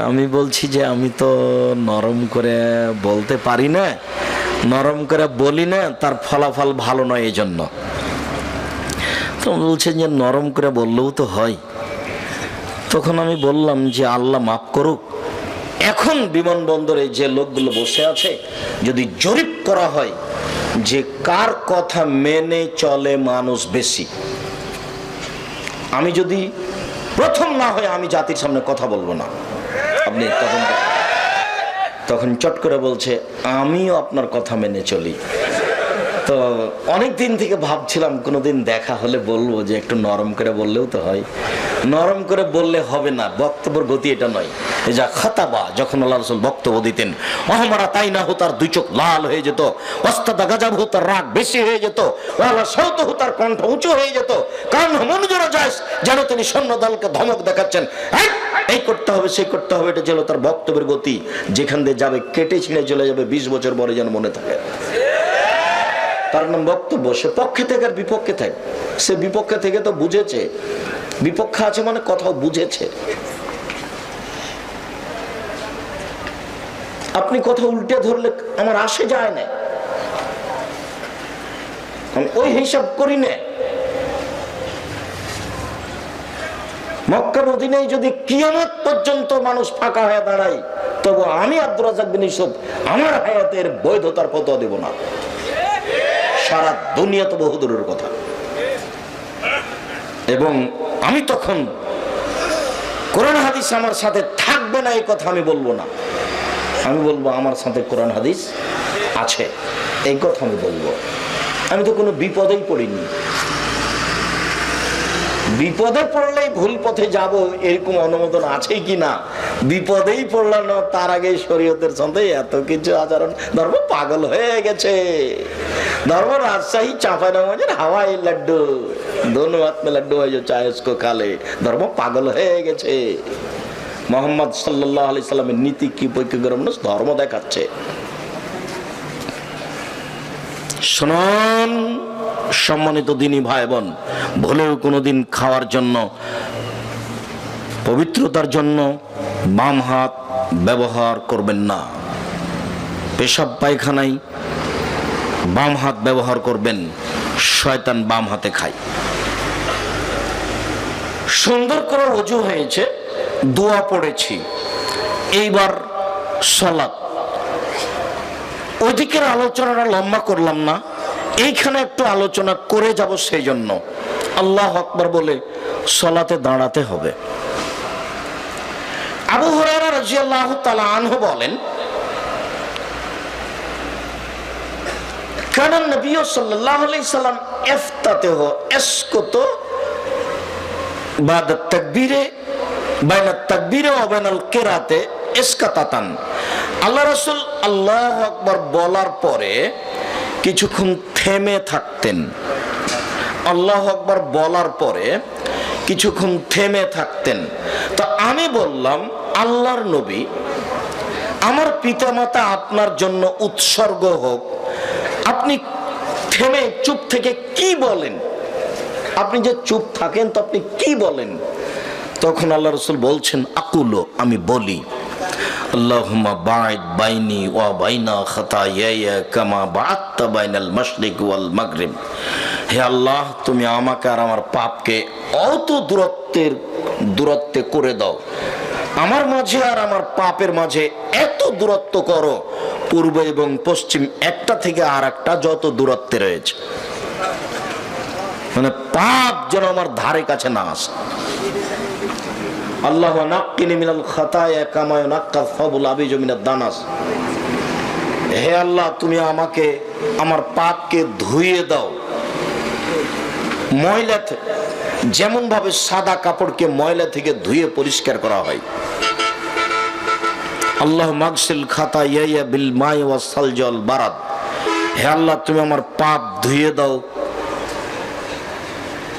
আমি বলছি যে আমি তো নরম করে বলতে পারি না, নরম করে বলি না, তার ফলাফল ভালো নয়, এই জন্য। তো বলছেন যে নরম করে বললেও তো হয়। তখন আমি বললাম যে আল্লাহ মাফ করুক, এখন বিমানবন্দরে যে লোকগুলো বসে আছে, যদি জরিপ করা হয় যে কার কথা মেনে চলে মানুষ বেশি, আমি যদি প্রথম না হয় আমি জাতির সামনে কথা বলবো না। আপনি তখন চট করে বলছে আমিও আপনার কথা মেনে চলি। তো অনেক দিন থেকে ভাবছিলাম কোনোদিন দেখা হলে বলবো যে একটু নরম করে বললেও তো হয়। নরম করে বললে হবে না, বক্তব্যের গতি এটা নয়। এই যা খাতাবা, যখন আল্লাহ রাসূল বক্তব্য দিতেন, ওহমারা তাই না হো, তার দুই চোখ লাল হয়ে যেত, ওয়াস্তাদা গাজাব হো, তার রাগ বেশি হয়ে যেত, ওয়ালা সাউত হো, তার কণ্ঠ উঁচু হয়ে যেত, কান মনোজরা যায় যেন তিনি সৈন্য দলকে ধমক দেখাচ্ছেন, এই করতে হবে সেই করতে হবে। এটা ছিল তার বক্তব্যের গতি, যেখান দিয়ে যাবে কেটে ছিঁড়ে চলে যাবে, 20 বছর পরে যেন মনে থাকে। তার নাম বক্তব্য। সে পক্ষে থেকে আর বিপক্ষে থাকে, সে বিপক্ষে থেকে তো বুঝেছে, বিপক্ষে আছে মানে কথাও বুঝেছে। আপনি কথা উল্টে ধরলে আমার আসে যায় না, আমি ওই হিসাব করি না। মক্কা মদিনায় যদি কিয়ামত পর্যন্ত মানুষ ফাঁকা হয়ে দাঁড়ায়, তবু আমি আব্দুর রাজ্জাক বিন ইউসুফ আমার হায়াতের বৈধতার ফতোয়া দেব না। সারা দুনিয়া তো বহু দূরের কথা। এবং আমি তখন কোরআন হাদিস আমার সাথে থাকবে না এই কথা আমি বলবো না, আমি বলবো আমার সাথে কোরআন হাদিস আছে, এই কথা আমি বলবো। আমি তো কোনো বিপদেই পড়িনি, বিপদে পড়লেই ভুল পথে যাব এরকম অনুমোদন আছে কি না, বিপদেই পড়লাম না তার আগে শরীয়তের সাথে এত কিছু আচরণ। ধর্ম পাগল হয়ে গেছে, ধর্ম রাজশাহী চাঁপাইনবাবগঞ্জের হাওয়াই লাড্ডু, দোনো হাত মে লাড্ডু হয় যে চায় উসকো খালে। ধর্ম পাগল হয়ে গেছে। মোহাম্মদ সাল্লাল্লাহু আলাইহি সাল্লামের নীতি কি পৈক্যগ্রাম ধর্ম দেখাচ্ছে। শুনুন সম্মানিত দিনী ভাই বোন, ভুলেও কোনোদিন খাওয়ার জন্য, পবিত্রতার জন্য বাম হাত ব্যবহার করবেন না। পেশাব পায়খানায় বাম হাত ব্যবহার করবেন, শয়তান বাম হাতে খায়। সুন্দর করে ওযু হয়েছে, দোয়া পড়েছি, এইবার সালাত। ওইদিকের আলোচনাটা লম্বা করলাম না, এইখানে একটু আলোচনা করে যাব। সেই জন্য আল্লাহু আকবার বলে সালাতে দাঁড়াতে হবে। আবু হুরায়রা রাদিয়াল্লাহু তাআলা আনহু বলেন, কানা নবী সাল্লাল্লাহু আলাইহি সাল্লাম ইফতাতিহু ইসকুতু বাদা তাকবীরে বাইনা তাকবীরে ওয়া বাইনাল কিরাতে ইসকাতাতান। আল্লাহ রাসূল আল্লাহু আকবার বলার পরে কিছুক্ষণ থেমে থাকতেন। আল্লাহু আকবার বলার পরে কিছুক্ষণ থেমে থাকতেন। তো আমি বললাম, আল্লাহর নবী, আমার পিতামাতা আপনার জন্য উৎসর্গ হোক, আপনি থেমে চুপ থেকে কি বলেন? আপনি যে চুপ থাকেন তো আপনি কি বলেন? তখন আল্লাহ রাসূল বলছেন, আকুলো, আমি বলি, আল্লাহুম্মা বা'id বাইনি ওয়া বাইনা খাতায়ায়া কামা বা'আদতা বাইনাল মাশরিক ওয়াল মাগরিব। হে আল্লাহ, তুমি আমাকে আর আমার পাপকে অত দূরত্বে করে দাও, আমার মাঝে আর আমার পাপের মাঝে এত দূরত্ব করো, পূর্ব এবং পশ্চিম একটা থেকে আর একটা যত দূরত্বে রয়েছে, মানে পাপ যেন আমার ধারে কাছে না আসে। আল্লাহ নাক্কিনি মিনাল খাতায়া কামা ইউনাক্কা সাবুল আবিজু মিনাদ দানাস। হে আল্লাহ, তুমি আমাকে আমার পাপকে ধুইয়ে দাও, ময়লা যেমন ভাবে সাদা কাপড়কে ময়লা থেকে ধুয়ে পরিষ্কার করা হয়। আল্লাহ মাগসিল খাতায়া বিল মাই ওয়াস সালজি ওয়াল বারাদ। হে আল্লাহ, তুমি আমার পাপ ধুইয়ে দাও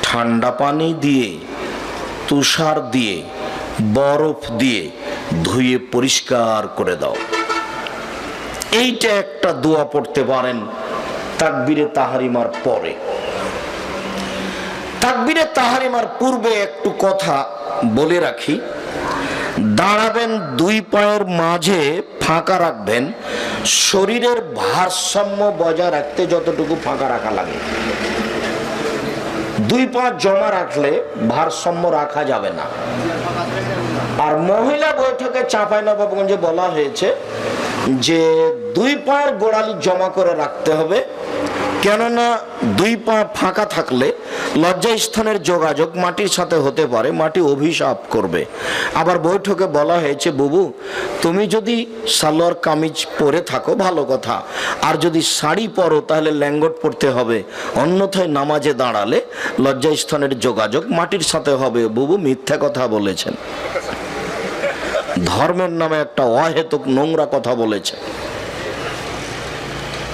ঠান্ডা পানি দিয়ে, তুষার দিয়ে, বরফ দিয়ে ধুয়ে পরিষ্কার করে দাও। এইটা একটা দোয়া পড়তে পারেন তাকবীরে তাহরিমার পরে। তাকবীরে তাহরিমার পূর্বে একটু কথা বলে রাখি, দাঁড়াবেন, দুই পায়ের মাঝে ফাঁকা রাখবেন, শরীরের ভারসাম্য বজায় রাখতে যতটুকু ফাঁকা রাখা লাগে। দুই পা জমা রাখলে ভারসাম্য রাখা যাবে না। আর মহিলা বৈঠকে চাঁপাইনবাবগঞ্জে বলা হয়েছে যে দুই পায়ের গোড়ালি জমা করে রাখতে হবে, কেননা দুই পা ফাঁকা থাকলে লজ্জাস্থানের যোগাযোগ মাটির সাথে হতে পারে, মাটি অভিশাপ করবে। আবার বৈঠকে বলা হয়েছে, বুবু তুমি যদি সালোয়ার কামিজ পরে থাকো ভালো কথা, আর যদি শাড়ি পরো তাহলে ল্যাঙ্গট পরতে হবে, অন্যথায় নামাজে দাঁড়ালে লজ্জাস্থানের যোগাযোগ মাটির সাথে হবে। বুবু মিথ্যা কথা বলেছেন, ধর্মের নামে একটা অহেতুক নোংরা কথা বলেছে।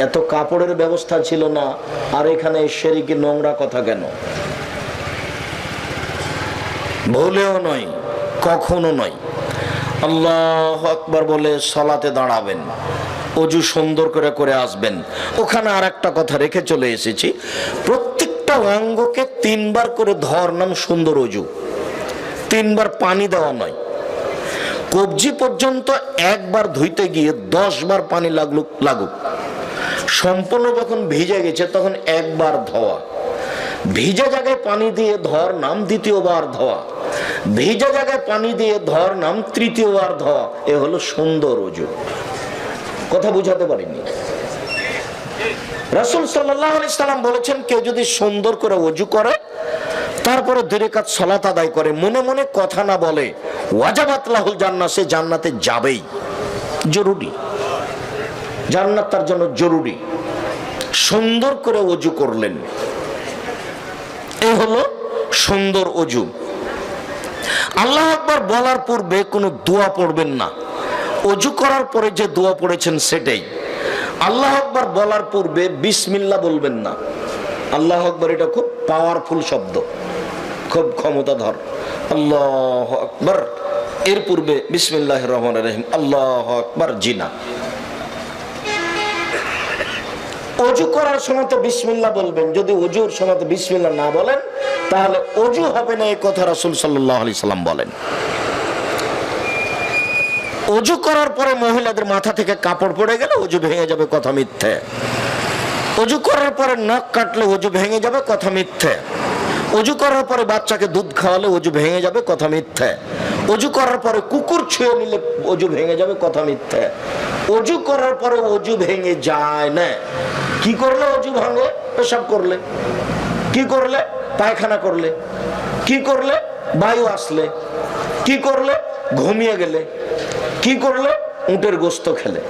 এত কাপড়ের ব্যবস্থা ছিল না, আর এখানে শিরকি নোংরা কথা কেন? ভুলেও নয়, কখনো নয়। আল্লাহু আকবার বলে সালাতে দাঁড়াবেন, ওযু সুন্দর করে করে আসবেন। ওখানে আর একটা কথা রেখে চলে এসেছি, প্রত্যেকটা অঙ্গকে 3 বার করে ধর নাম সুন্দর ওযু, 3 বার পানি দেওয়া নয়। কবজি পর্যন্ত একবার ধুইতে গিয়ে 10 বার পানি লাগুক। সম্পূর্ণ যখন ভিজে গেছে তখন একবার ধোয়া, ভিজা জায়গায় পানি দিয়ে ধর নাম দ্বিতীয়বার ধোয়া, ভিজা জায়গায় পানি দিয়ে ধর নাম তৃতীয়বার ধোয়া। এ হলো সুন্দর ওযু। কথা বুঝাতে পারিনি? রাসূল সাল্লাল্লাহু আলাইহি সাল্লাম বলেছেন, কেউ যদি সুন্দর করে ওযু করে তারপরে 2 রাকাত সালাত আদায় করে, মনে মনে কথা না বলে, ওয়াজাবাত লাহুল জান্নাহ, সে জান্নাতে যাবেই। জরুরি, জান্নাত তার জন্য জরুরি। সুন্দর করে ওযু করলেন, এ হলো সুন্দর ওযু। আল্লাহু আকবার বলার পূর্বে কোনো দোয়া পড়বেন না, ওযু করার পরে যে দোয়া পড়েছেন সেটাই। আল্লাহু আকবার বলার পূর্বে বিসমিল্লাহ বলবেন না। আল্লাহু আকবার এটা খুব পাওয়ারফুল শব্দ, খুব ক্ষমতাধর। আল্লাহু আকবার, এর পূর্বে বিসমিল্লাহির রহমানির রহিম, আল্লাহু আকবার জিনা। ওযু করার সময় তো বিসমিল্লাহ বলবেন, যদি ওযুর সময় বিসমিল্লাহ না বলেন তাহলে ওযু হবে না, এই কথা রাসূল সাল্লাল্লাহু আলাইহি সাল্লাম বলেন। ওযু করার পরে মহিলাদের মাথা থেকে কাপড় পড়ে গেলে ওযু ভেঙে যাবে, কথা মিথ্যে। ওযু করার পরে নখ কাটলে ওযু ভেঙে যাবে, কথা মিথ্যে। ওযু করার পরে বাচ্চাকে দুধ খাওয়ালে ওযু ভেঙে যাবে, কথা মিথ্যে। ওযু করার পরে কুকুর ছুঁয়ে নিলে ওযু ভেঙে যাবে, কথা মিথ্যে। ওযু করার পরে ওযু ভেঙে যায় না। কি করলে ওযু ভাঙে? পেশাব করলে, কি করলে? পায়খানা করলে, কি করলে? বায়ু আসলে, কি করলে? ঘুমিয়ে গেলে, কি করলে? উটের গোশত খেলে।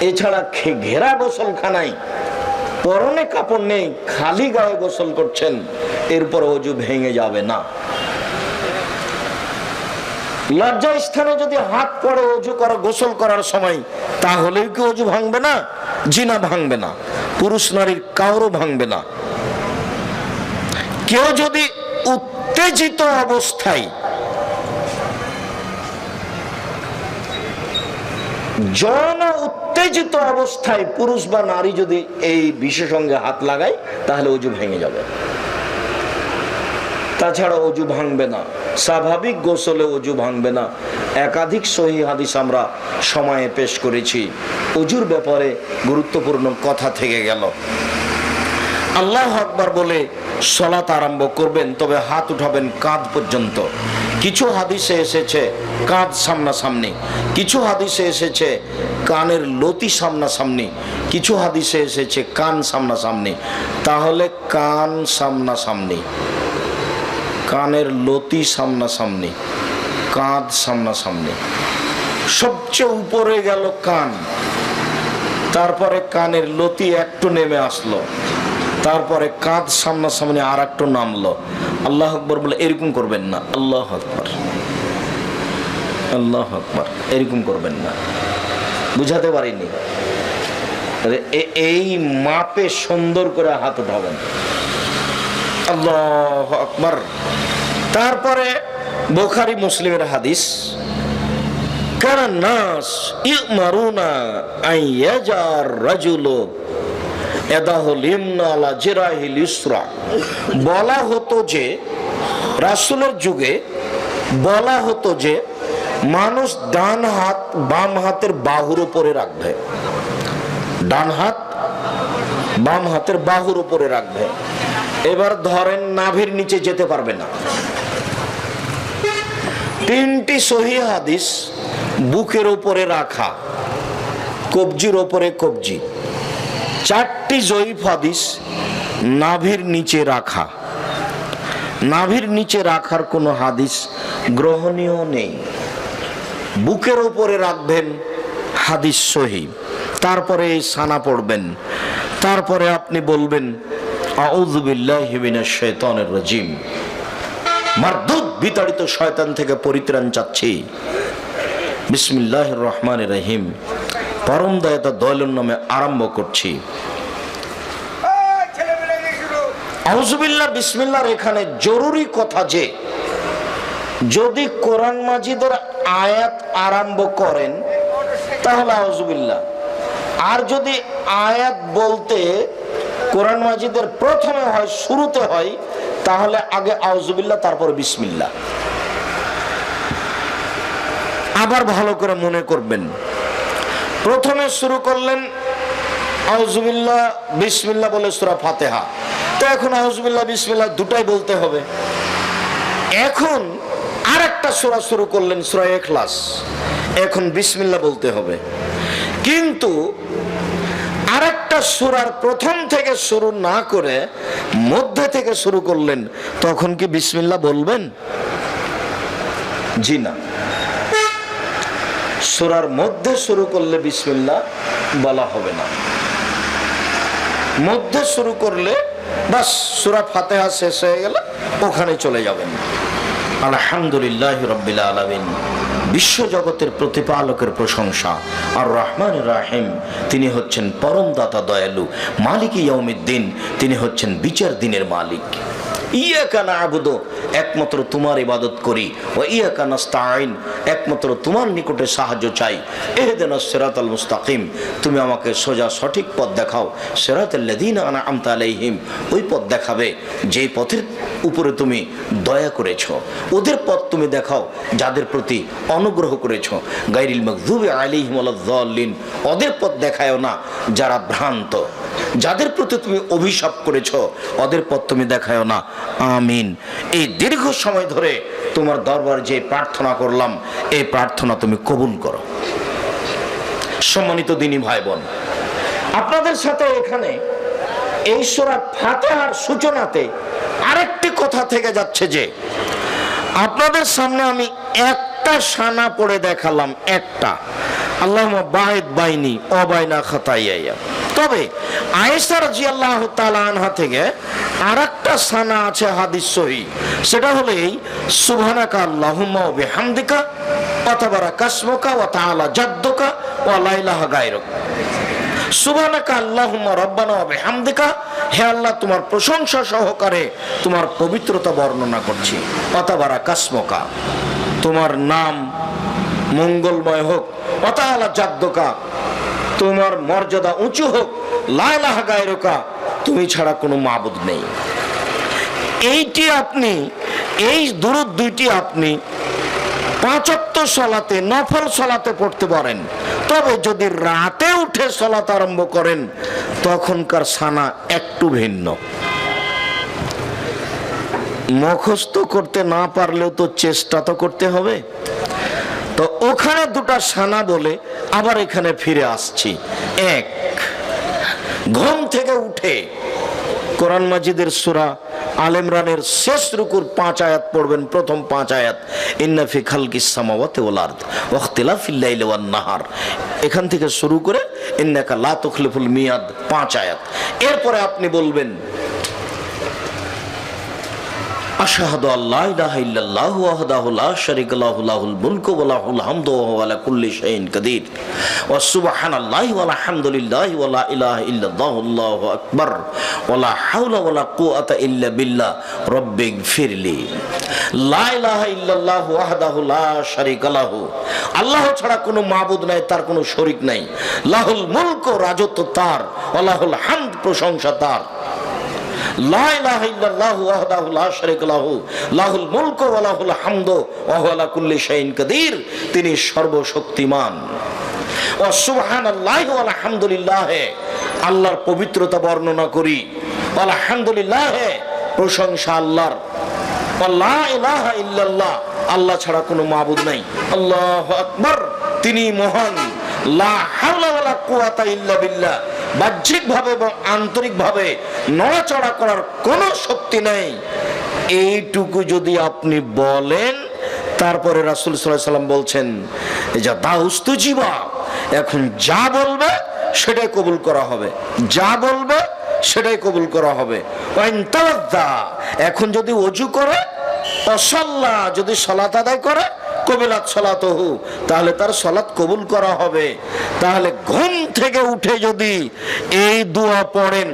এছাড়া ঘেরা গোসলখানায় পরনে কাপড় নেই, খালি গায়ে গোসল করছেন, এরপর ওযু ভেঙে যাবে না। লজ্জা স্থানে যদি হাত পড়ে ওযু করা, গোসল করার সময়, তাহলেও কি ওযু ভাঙবে না? জিনা ভাঙবে না, পুরুষ নারীর কারো ভাঙবে না। কেউ যদি উত্তেজিত অবস্থায়, উত্তেজিত অবস্থায় পুরুষ বা নারী যদি এই বিশেষ অঙ্গে হাত লাগায় তাহলে ওযু ভেঙে যাবে, তাছাড়া ওযু ভাঙবে না। স্বাভাবিক গোসলে ওযু ভাঙবে না। একাধিক সহিহ হাদিস আমরা সময়ে পেশ করেছি। ওযুর ব্যাপারে গুরুত্বপূর্ণ কথা থেকে গেল। আল্লাহু আকবার বলে সালাত আরম্ভ করবেন, তবে হাত উঠাবেন কাঁধ পর্যন্ত। কিছু হাদিসে এসেছে কাঁধ সামনাসামনি, কিছু হাদিসে এসেছে কানের লতি সামনাসামনি, কিছু হাদিসে এসেছে কান সামনাসামনি। তাহলে কান সামনাসামনি, কানের লতি সামনাসামনি, কাঁধ সামনাসামনি। সবচেয়ে উপরে গেল কান, তারপরে কানের লতি একটু নেমে আসলো, তারপরে কাঁধ সামনাসামনি আর একটু নামলো। আল্লাহু আকবার বলে এরকম করবেন না। আল্লাহু আকবার, আল্লাহু আকবার, এরকম করবেন না। বুঝাতে পারিনি? এই মাপে সুন্দর করে হাত উঠাবেন। আল্লাহু আকবার। তারপরে বুখারী মুসলিমের হাদিস, কানা নাস ইউমারুনা আইয়াজার রাজুলু ইয়াদাহুল ইমনা আলা জিরাহিল ইসরা। বলা হতো যে, রাসূলের যুগে বলা হতো যে মানুষ ডান হাত বাম হাতের বাহুর উপরে রাখবে, ডান হাত বাম হাতের বাহুর উপরে রাখবে। এবার ধরেন নাভির নিচে যেতে পারবে না। 3টি সহিহ হাদিস বুকের উপরে রাখা, কবজির উপরে কবজি, চারটি জয়ীফ হাদিস নাভির নিচে রাখা, নাভির নিচে রাখার কোনো হাদিস গ্রহণীয় নেই। বুকের উপরে রাখবেন, হাদিস সহিহ। তারপরে এই সানা পড়বেন, তারপরে আপনি বলবেন আউযু বিল্লাহি মিনাশ শাইতানির রাজিম, মারদুদ বিতাড়িত শয়তান থেকে পরিত্রাণ চাচ্ছি, বিসমিল্লাহির রহমানির রহিম, পরম দয়াতা দয়ালুর নামে আরম্ভ করছি। আউযুবিল্লাহ বিসমিল্লাহর এখানে জরুরি কথা যে যদি কোরআন মাজিদের আয়াত আরম্ভ করেন তাহলে আউযুবিল্লাহ, আর যদি আয়াত বলতে কোরআন মাজিদের প্রথমে হয়, শুরুতে হয়, তাহলে আগে আউযুবিল্লাহ তারপর বিসমিল্লাহ। আবার ভালো করে মনে করবেন, প্রথমে শুরু করলেন আউযুবিল্লাহ বিসমিল্লাহ বলে সূরা ফাতিহা, তো এখন আউযুবিল্লাহ বিসমিল্লাহ দুটাই বলতে হবে। এখন আরেকটা সূরা শুরু করলেন সূরা ইখলাস, এখন বিসমিল্লাহ বলতে হবে। কিন্তু আরেকটা সূরার প্রথম থেকে শুরু না করে মধ্যে থেকে শুরু করলেন, তখন কি বিসমিল্লাহ বলবেন? জি না। সূরার মধ্যে শুরু করলে বিসমিল্লাহ বলা হবে না। মধ্যে শুরু করলে বাস সূরা ফাতিহা শেষ হয়ে গেল, ওখানে চলে যাবেন। আলহামদুলিল্লাহি রাব্বিল আলামিন, বিশ্ব জগতের প্রতিপালকের প্রশংসা। আর রহমানির রহিম, তিনি হচ্ছেন পরম দাতা দয়ালু। মালিক ইয়াউমিদ্দিন, তিনি হচ্ছেন বিচার দিনের মালিক। ইয়াকা না'বুদু, একমাত্র তোমার ইবাদত করি। ওয়া ইয়াকা নাস্তাঈন, একমাত্র তোমার নিকটে সাহায্য চাই। ইহদিনাস সিরাতাল মুস্তাকিম, তুমি আমাকে সোজা সঠিক পথ দেখাও। সিরাতাল লাযীনা আন'আমতা আলাইহিম, ওই পথ দেখাবে যেই পথের উপরে তুমি দয়া করেছো, ওদের পথ তুমি দেখাও যাদের প্রতি অনুগ্রহ করেছো। গায়রিল মাগযুবি আলাইহিম ওয়ালাদ-দাল্লিন, ওদের পথ দেখায়ও না যারা ভ্রান্ত। যাদের প্রতি তুমি অভিশাপ করেছো, ওদের পথ তুমি দেখায়ও না। আমিন। এই দীর্ঘ সময় ধরে তোমার দরবার যে প্রার্থনা করলাম, এই প্রার্থনা তুমি কবুল করো। সম্মানিত দিনী ভাই বোন, আপনাদের সাথে এখানে এই সূরা ফাতিহার সূচনাতে আরেকটি কথা থেকে যাচ্ছে যে আপনাদের সামনে আমি একটা সানা পড়ে দেখালাম, একটা, আল্লাহুম্মা বাঈদ বাইনি ওয়া বাইনা খাতায়ায়া। তবে আয়েশা রাদিয়াল্লাহু তাআলা আনহা থেকে আরেকটা সানা আছে হাদিস সহিহ, সেটা হলো এই সুবহানাকা আল্লাহুম্মা ওয়া বিহামদিকা ওয়া তাবারাকা ইসমুকা ওয়া তাআলা জাদ্দুকা ওয়া লা ইলাহা গায়রুক। সুবহানাকা আল্লাহুম্মা রাব্বানা ওয়া বিহামদিকা, হে আল্লাহ তোমার প্রশংসা সহকারে তোমার পবিত্রতা বর্ণনা করছি। ওয়া তাবারাকা ইসমুকা, তোমার নাম মঙ্গলময় হোক। ওয়া তাআলা জাদ্দুকা, তোমার মর্যাদা উঁচু হোক। লা ইলাহা গায়রুকা, তুমি ছাড়া কোনো মাবুদ নেই। এইটি আপনি, এই দুরূদ দুইটি আপনি 5 ওয়াক্ত সালাতে, নফল সালাতে পড়তে পারেন। তবে যদি রাতে উঠে সালাত আরম্ভ করেন, তখনকার সানা একটু ভিন্ন। মুখস্থ করতে না পারলেও তো চেষ্টা তো করতে হবে। তো ওখানে দুটা সানা বলে আবার এখানে ফিরে আসছি। এক, ঘুম থেকে উঠে কোরআন মাজিদের সূরা আল ইমরানের শেষ রুকুর 5 আয়াত পড়বেন। প্রথম 5 আয়াত, ইন্না ফি খালকিস সামাওয়াতি ওয়াল আরদ ওয়া ইখতিলাফিল লাইলি ওয়ান নাহার, এখান থেকে শুরু করে ইন্নাকা লা তুখলিফুল মিয়াদ 5 আয়াত। এরপরে আপনি বলবেন আশহাদু আল্লা ইলাহা ইল্লাল্লাহু ওয়াহদাহু লা শারীকা লাহু লাহুল মুলকু ওয়া লাহুল হামদু ওয়া হুয়া আলা কুল্লি শাইইন কাদির ওয়া সুবহানাল্লাহি ওয়া আলহামদুলিল্লাহি ওয়া লা ইলাহা ইল্লাল্লাহু আল্লাহু আকবার ওয়া লা হাওলা ওয়া লা কুওয়াতা ইল্লা বিল্লাহ রব্বিগফিরলি। লা ইলাহা ইল্লাল্লাহু ওয়াহদাহু লা শারীকা লাহু, আল্লাহ ছাড়া কোনো মাবুদ নাই, তার কোনো শরীক নাই। লাহুল মুলকু, রাজত্ব তার। ওয়া লাহুল হামদ, প্রশংসা তার। লা ইলাহা ইল্লাল্লাহু ওয়াহদাহু লা শারীকা লাহু লাহুল মুলকু ওয়া লাহুল হামদু ওয়া হুয়া আলা কুল্লি শাইইন কাদির, তিনি সর্বশক্তিমান। ওয়া সুবহানাল্লাহি ওয়া আলহামদুলিল্লাহ, আল্লাহর পবিত্রতা বর্ণনা করি। আলহামদুলিল্লাহ, প্রশংসা আল্লাহর। ওয়া লা ইলাহা ইল্লাল্লাহ, আল্লাহ ছাড়া কোনো মাবুদ নাই। আল্লাহু আকবার, তিনি মহান। লা হাওলা ওয়া লা কুওয়াতা ইল্লা বিল্লাহ, বাহ্যিকভাবে এবং আন্তরিকভাবে নড়াচড়া করার কোনো শক্তি নেই, এইটুকু যদি আপনি বলেন, তারপরে রাসূল সাল্লাল্লাহু আলাইহি ওয়াসাল্লাম বলছেন যা দাউস্তুজিবা, এখন যা বলবে সেটাই কবুল করা হবে, যা বলবে সেটাই কবুল করা হবে। এখন যদি ওযু করে, অসাল্লা যদি সালাত আদায় করে, কবিলাত সালাতুহু, তাহলে তার সালাত কবুল করা হবে। তাহলে ঘুম থেকে উঠে যদি এই দোয়া পড়েন,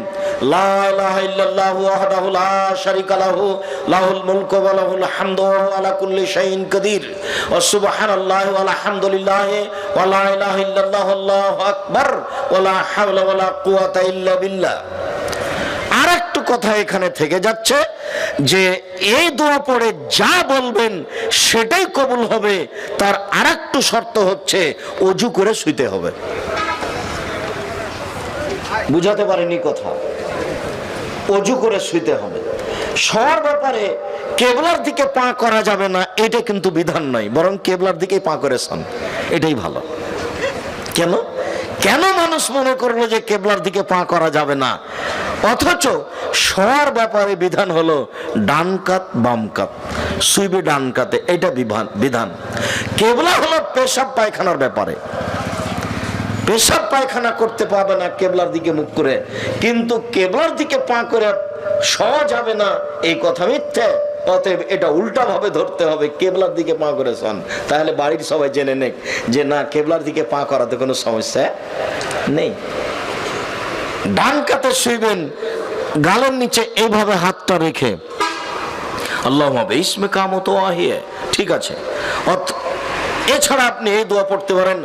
লা ইলাহা ইল্লাল্লাহু ওয়াহদাহু লা শারীকা লাহু লাহুল মুলকু ওয়া লাহুল হামদু ওয়া হুয়া আলা কুল্লি শাইইন কাদির ওয়া সুবহানাল্লাহি ওয়া আলহামদুলিল্লাহি ওয়া লা ইলাহা ইল্লাল্লাহু আল্লাহু আকবার ওয়া লা হাওলা ওয়া লা কুওয়াতা ইল্লা বিল্লাহ। আরেকটু কথা এখানে থেকে যাচ্ছে যে এই দোয়া পড়ে যা বলবেন সেটাই কবুল হবে। তার আরেকটু শর্ত হচ্ছে ওযু করে শুইতে হবে। বুঝাতে পারিনি কথা? ওযু করে শুইতে হবে। শোয়ার ব্যাপারে কেবলার দিকে পা করা যাবে না, এটা কিন্তু বিধান নয়, বরং কেবলার দিকে পা করে শোন, এটাই ভালো। কেন কেন মানুষ মনে করলো যে কেবলার দিকে পা করা যাবে না, অথচ শোয়ার ব্যাপারে বিধান হলো ডান কাত বাম কাত, শুইবে ডান কাতে, এটা বিধান। কেবলা হলো পেশাব পায়খানার ব্যাপারে, পেশাব পায়খানা করতে পারবে না কেবলার দিকে মুখ করে, কিন্তু কেবলার দিকে পা করে শোয়া যাবে না এই কথা মিথ্যে। অতএব এটা উল্টা ভাবে ধরতে হবে, কেবলার দিকে পা করে শোন, তাহলে বাড়ির সবাই জেনে নেক যে না, কেবলার দিকে পা করাতে কোনো সমস্যা নেই। ডান কাতে শুইবেন, গালের নিচে এইভাবে হাতটা রেখে আল্লাহুম্মা বিসমি কামতু আহিয়া, ঠিক আছে। এছাড়া আপনি এই দোয়া পড়তে পারেন,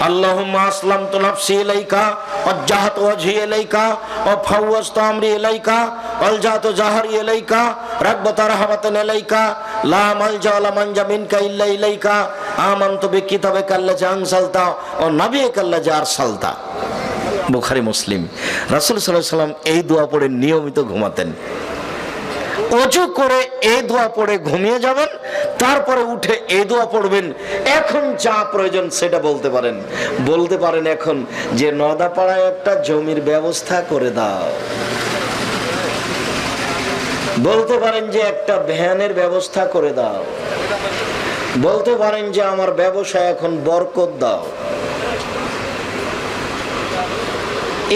আল্লাহুম্মা আসলামতু নাফসি ইলাইকা ওয়াজ্জাহতু ওয়াজহি ইলাইকা ওয়া ফাওয়াজতু আমরি ইলাইকা ওয়ালজাতু জাহরি ইলাইকা রাগবাতা রাহমাতান ইলাইকা লা মালজা ওয়া লা মানজা মিনকা ইল্লা ইলাইকা আমানতু বিকিতাবিকা আল্লাযী আনসালতা ওয়া নাবিয়্যিকা আল্লাযী আরসালতা। বুখারী মুসলিম। রাসূল সাল্লাল্লাহু আলাইহি ওয়াসাল্লাম এই দোয়া পড়ে নিয়মিত ঘুমাতেন। ওযু করে এই দোয়া পড়ে ঘুমিয়ে যাবেন, তারপরে উঠে এই দোয়া পড়বেন। এখন যা প্রয়োজন সেটা বলতে পারেন এখন যে নদাপাড়ায় একটা জমির ব্যবস্থা করে দাও, বলতে পারেন যে একটা ভ্যানের ব্যবস্থা করে দাও, বলতে পারেন যে আমার ব্যবসায় এখন বরকত দাও।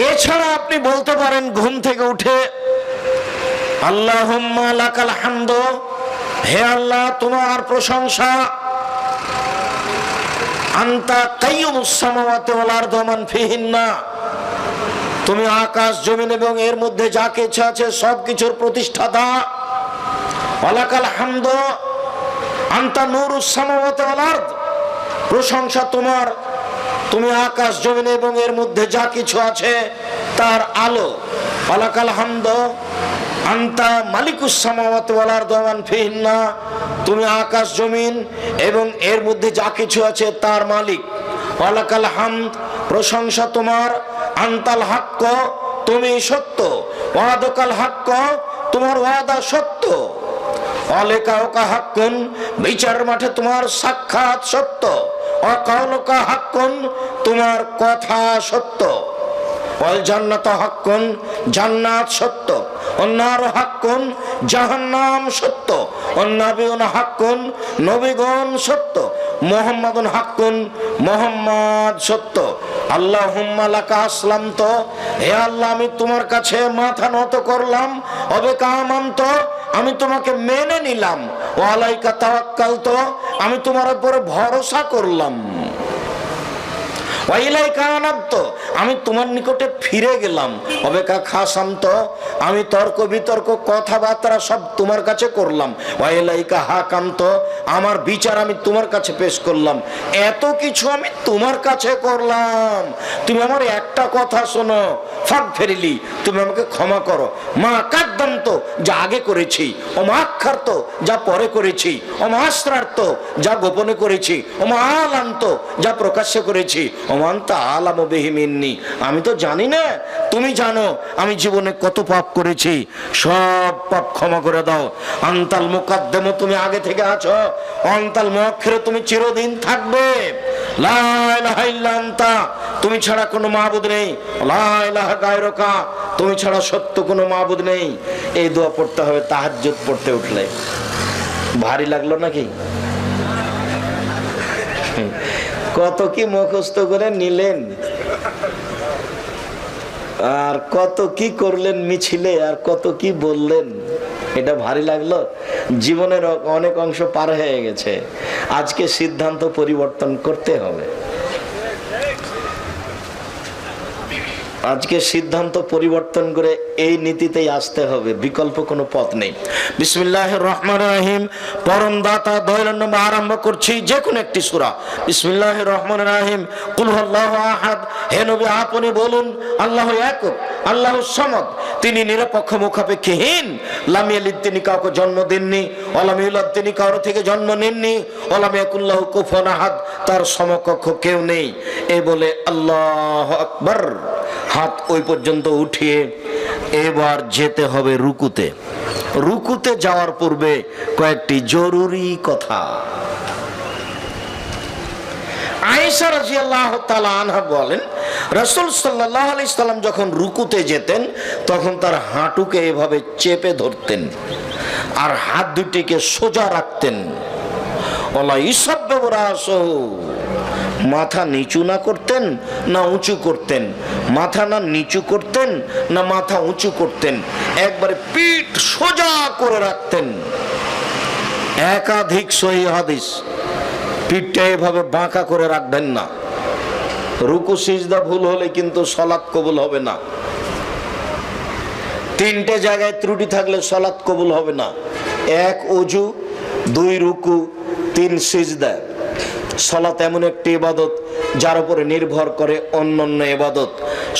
এছাড়া আপনি বলতে পারেন ঘুম থেকে উঠে, আল্লাহুম্মা লাকাল হামদু, হে আল্লাহ তোমার প্রশংসা, আনতা কাইয়ুমুস সামাওয়াতি ওয়াল আরদি ওয়া মান ফিহিন্না, তুমি আকাশ জমিন এবং এর মধ্যে যা কিছু আছে সবকিছুর প্রতিষ্ঠাতা। ওয়ালাকাল হামদু আনতা নূরুস সামাওয়াতি ওয়াল আরদ, প্রশংসা তোমার, তুমি আকাশ জমিন এবং এর মধ্যে যা কিছু আছে তার আলো। ওয়ালাকাল হামদু আনতা মালিকুস সামাওয়াতি ওয়াল আরদি ওয়া মান ফিহিন্না, তুমি আকাশ জমিন এবং এর মধ্যে যা কিছু আছে তার মালিক। ওয়ালাকাল হামদ, প্রশংসা তোমার, আনতাল হাক্ক, তুমি সত্য, ওয়াদাকাল হাক্ক, তোমার ওয়াদা সত্য, ওয়ালিকাউকা হাক্কুন, বিচার মাঠে তোমার সাক্ষাৎ সত্য, ওয়াকাউলুকা হাক্কুন, তোমার কথা সত্য, ওয়াল জান্নাতু হাক্কুন, জান্নাত সত্য, ওয়ান নারু হাক্কুন, জাহান্নাম সত্য, ওয়ান নাবিয়ুনা হাক্কুন, নবীগণ সত্য, মুহাম্মাদুন হাক্কুন, মুহাম্মদ সত্য। আল্লাহুম্মা লাকা আসলামতু, হে আল্লাহ আমি তোমার কাছে মাথা নত করলাম, ওয়াবিকা আমানতু, আমি তোমাকে মেনে নিলাম, ওয়া আলাইকা তাওয়াক্কালতু, আমি তোমার উপরে ভরসা করলাম, ওয়া ইলাইকা আনাবতু, আমি তোমার নিকটে ফিরে গেলাম, ওয়াবিকা খাসামতু, আমি তর্ক বিতর্ক কথাবার্তা সব তোমার কাছে করলাম, ওয়া ইলাইকা হাকামতু, আমার বিচার আমি তোমার কাছে পেশ করলাম। এত কিছু আমি তোমার কাছে করলাম, তুমি আমার একটা কথা শোনো, ফাগফিরলি, তুমি আমাকে ক্ষমা করো, মা কাদ্দামতু, যা আগে করেছি, ও মা আখারতু, যা পরে করেছি, ও মা আসরারতু, যা গোপনে করেছি, ও মা আলানতু, যা প্রকাশ্যে করেছি, ও মা আনতা আলামু বিহি মিন্নি, আমি তো জানি না, তুমি জানো আমি জীবনে কত পাপ করেছি, সব পাপ ক্ষমা করে দাও। আনতাল মুকাদ্দামু, তুমি আগে থেকে আছো, আনতাল মুআখির, তুমি চিরদিন থাকবে, লা ইলাহা ইল্লা আনতা, তুমি ছাড়া কোনো মাবুদ নেই, লা ইলাহা গায়রুকা, তুমি ছাড়া সত্য কোনো মাবুদ নেই। এই দোয়া পড়তে হবে তাহাজ্জুদ পড়তে উঠলে। ভারী লাগলো নাকি? কত কি মুখস্থ করে নিলেন, আর কত কি করলেন মিছিলে, আর কত কি বললেন। এটা ভারী লাগলো? জীবনের অনেক অংশ পার হয়ে গেছে, আজকে সিদ্ধান্ত পরিবর্তন করতে হবে। আজকে সিদ্ধান্ত পরিবর্তন করে এই নীতিতেই আসতে হবে, বিকল্প কোনো পথ নেই। বিসমিল্লাহির রহমানির রহিম, পরম দাতা দয়ালু নামে আরম্ভ করছি যে কোনো একটি সূরা। বিসমিল্লাহির রহমানির রহিম। কুল হুয়াল্লাহু আহাদ, হে নবী আপনি বলুন আল্লাহু একক, আল্লাহু সামাদ, তিনি নিরপেক্ষ মুখাপেক্ষীহীন। লাম ইয়ালিদ, তিনি কাউকে জন্ম দেননি, ওয়া লাম ইউলাদ, তিনি কারো থেকে জন্ম নেননি, ওয়া লাম ইয়াকুল লাহু কুফুয়ান আহাদ, তার সমকক্ষ কেউ নেই। এই বলে আল্লাহু আকবার, হাত ওই পর্যন্ত উঠিয়ে এবার যেতে হবে রুকুতে। রুকুতে যাওয়ার পূর্বে কয়েকটি জরুরি কথা। আয়েশা রাদিয়াল্লাহু তাআলা আনহা বলেন, রাসূল সাল্লাল্লাহু আলাইহি সাল্লাম যখন রুকুতে যেতেন তখন তার হাঁটুকে এভাবে চেপে ধরতেন আর হাত দুটিকে সোজা রাখতেন। ওয়ালা ইসাব্বিহু রাসূহু, মাথা নিচু না করতেন না উঁচু করতেন, মাথা না নিচু করতেন না মাথা উঁচু করতেন, একবারে পিঠ সোজা করে রাখতেন। একাধিক সহিহ হাদিস, পিঠটা এভাবে বাঁকা করে রাখবেন না। রুকু সিজদা ভুল হলে কিন্তু সালাত কবুল হবে না। তিনটে জায়গায় ত্রুটি থাকলে সালাত কবুল হবে না। এক ওযু, দুই রুকু, তিন সিজদা। সালাত এমন একটি ইবাদত যার উপরে নির্ভর করে অন্যান্য ইবাদত।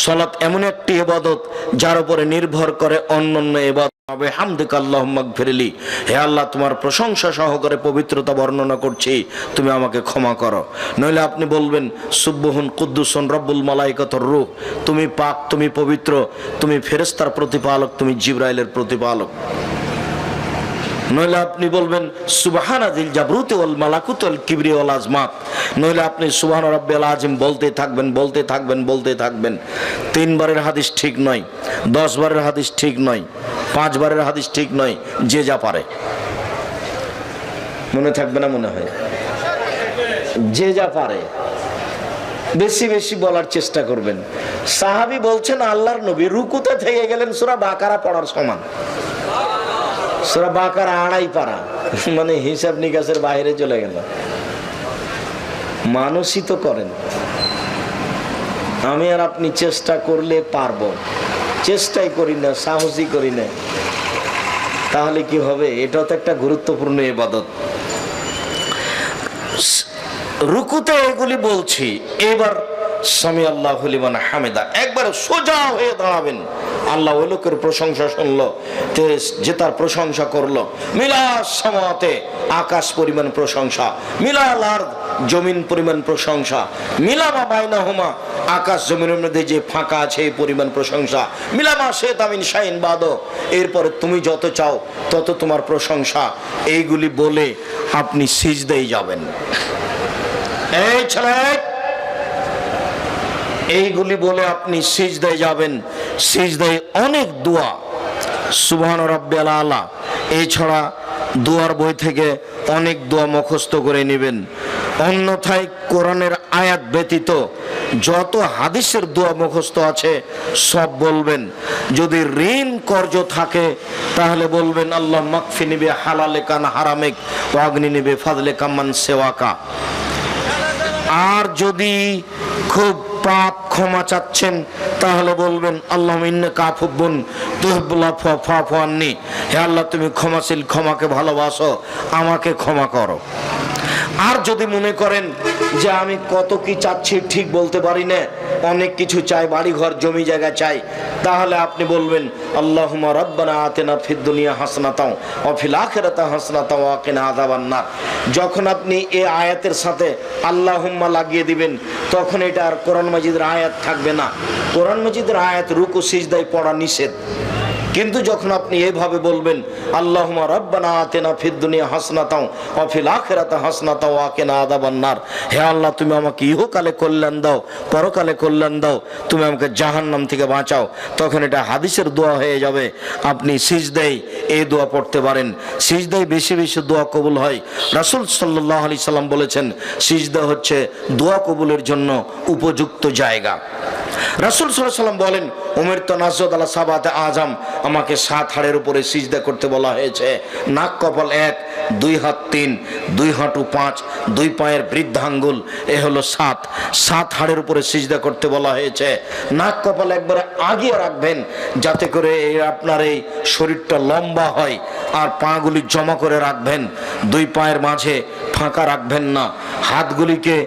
সালাত এমন একটি ইবাদত যার উপরে নির্ভর করে অন্যান্য ইবাদত। বিহামদিকা আল্লাহুম্মা গফিরলি, হে আল্লাহ তোমার প্রশংসা সহকারে পবিত্রতা বর্ণনা করছি, তুমি আমাকে ক্ষমা করো। নইলে আপনি বলবেন সুবহুন কুদ্দুসুন রব্বুল মালাইকাতুর রূহ, তুমি পাক, তুমি পবিত্র, তুমি ফেরেশতার প্রতিপালক, তুমি জিবরাইলের প্রতিপালক। নইলে আপনি বলবেন সুবহানাজিল জাবরুতি ওয়াল মালাকুতি ওয়াল কিবরি ওয়াল আজমাত। নইলে আপনি সুবহান রাব্বিয়াল আযীম বলতে থাকবেন, বলতে থাকবেন, বলতে থাকবেন। 3 বারের হাদিস ঠিক নয়, 10 বারের হাদিস ঠিক নয়, 5 বারের হাদিস ঠিক নয়, যে যা পারে। মনে থাকবে না মনে হয়? যে যা পারে বেশি বেশি বলার চেষ্টা করবেন। সাহাবী বলছেন আল্লাহর নবী রুকুতে থেকে গেলেন সূরা বাকারা পড়ার সমান। সূরা বাকারা 2.5 পারা, মানে হিসাব নিকাশের বাইরে চলে গেল। মানুষই তো করেন, আমি আর আপনি চেষ্টা করলে পারবো, চেষ্টাই করি না, সাহসই করি না, তাহলে কি হবে? এটাও তো একটা গুরুত্বপূর্ণ ইবাদত। রুকুতে এগুলি বলছি। এবার সামি আল্লাহু লিমান হামিদা, একবার সোজা হয়ে দাঁড়াবেন। আল্লাহ ওই লোকের প্রশংসা শুনলো যে তার প্রশংসা করলো। মিলাস সামাতে, আকাশ পরিমাণ প্রশংসা, মিলাল আরদ, জমিন পরিমাণ প্রশংসা, মিলামা বাইনাহুমা, আকাশ জমিনের মধ্যে যে ফাঁকা আছে এই পরিমাণ প্রশংসা, মিলামা শেতা মিন শাইন বাদো, এরপরে তুমি যত চাও তত তোমার প্রশংসা। এইগুলি বলে আপনি সিজদায় যাবেন। এই ছেলে, এইগুলি বলে আপনি সিজদায় যাবেন। সিজদায় অনেক দোয়া, সুবহান রাব্বিয়াল আলা, এছাড়া দোয়ার বই থেকে অনেক দোয়া মুখস্থ করে নেবেন। অন্যথায় কোরআনের আয়াত ব্যতীত যত হাদিসের দোয়া মুখস্থ আছে সব বলবেন। যদি ঋণ কর্জ থাকে তাহলে বলবেন আল্লাহ মাকফিনি বি হালালিকা আন হারামিক ওয়া আগনিনি বি ফাদলিকা মান সিওয়াকা। আর যদি খুব পাপ ক্ষমা চাচ্ছেন তাহলে বলবেন আল্লাহুম্মা ইন্নাকা আফুবুন তুহিব্বুল আফওয়া ফা'ফু আন্নি, হে আল্লাহ তুমি ক্ষমাশীল, ক্ষমাকে ভালোবাসো, আমাকে ক্ষমা করো। আর যদি মনে করেন যে আমি কত কি চাচ্ছি ঠিক বলতে পারি না, অনেক কিছু চাই, বাড়ি ঘর জমি জায়গা চাই, তাহলে আপনি বলবেন আল্লাহুম্মা রাব্বানা আতিনা ফিদ দুনিয়া হাসানাতাও ওয়া ফিল আখিরাতি হাসানাতাও ওয়া কিনা আযাবান্নার। যখন আপনি এই আয়াতের সাথে আল্লাহুম্মা লাগিয়ে দিবেন তখন এটা আর কোরআন মাজিদের আয়াত থাকবে না। কোরআন মাজিদের আয়াত রুকু সিজদায় পড়া নিষেধ, কিন্তু যখন আপনি এইভাবে বলবেন, আল্লাহুম্মা রাব্বানা আতিনা ফিদ দুনিয়া হাসনাতাও ওয়া ফিল আখিরাতি হাসনাতাও ওয়া কিনা আযাবান নার, হে আল্লাহ তুমি আমাকে ইহকালে কল্যাণ দাও, পরকালে কল্যাণ দাও, তুমি আমাকে জাহান্নাম থেকে বাঁচাও, তখন এটা হাদিসের দোয়া হয়ে যাবে। আপনি সিজদায় এই দোয়া পড়তে পারেন। সিজদায় বেশি বেশি দোয়া কবুল হয়। রাসূল সাল্লাল্লাহু আলাইহি সাল্লাম বলেছেন, সিজদা হচ্ছে দোয়া কবুলের জন্য উপযুক্ত জায়গা। রাসূল সাল্লাল্লাহু আলাইহি সাল্লাম বলেন, উমিরতু নাসজুদ আলা সাবাতে আযাম, আমাকে 7 হাড়ের উপরে সিজদা করতে বলা হয়েছে। নাক কপাল 1, 2 হাত 3, 2 হাঁটু 5, 2 পায়ের বৃদ্ধাঙ্গুল, এ হলো 7 হাড়ের উপরে সিজদা করতে বলা হয়েছে। নাক কপাল একবারে আগিয়ে রাখবেন যাতে করে আপনার এই শরীরটা লম্বা হয়, আর পাগুলি জমা করে রাখবেন, 2 পায়ের মাঝে ফাঁকা রাখবেন না, হাতগুলিকে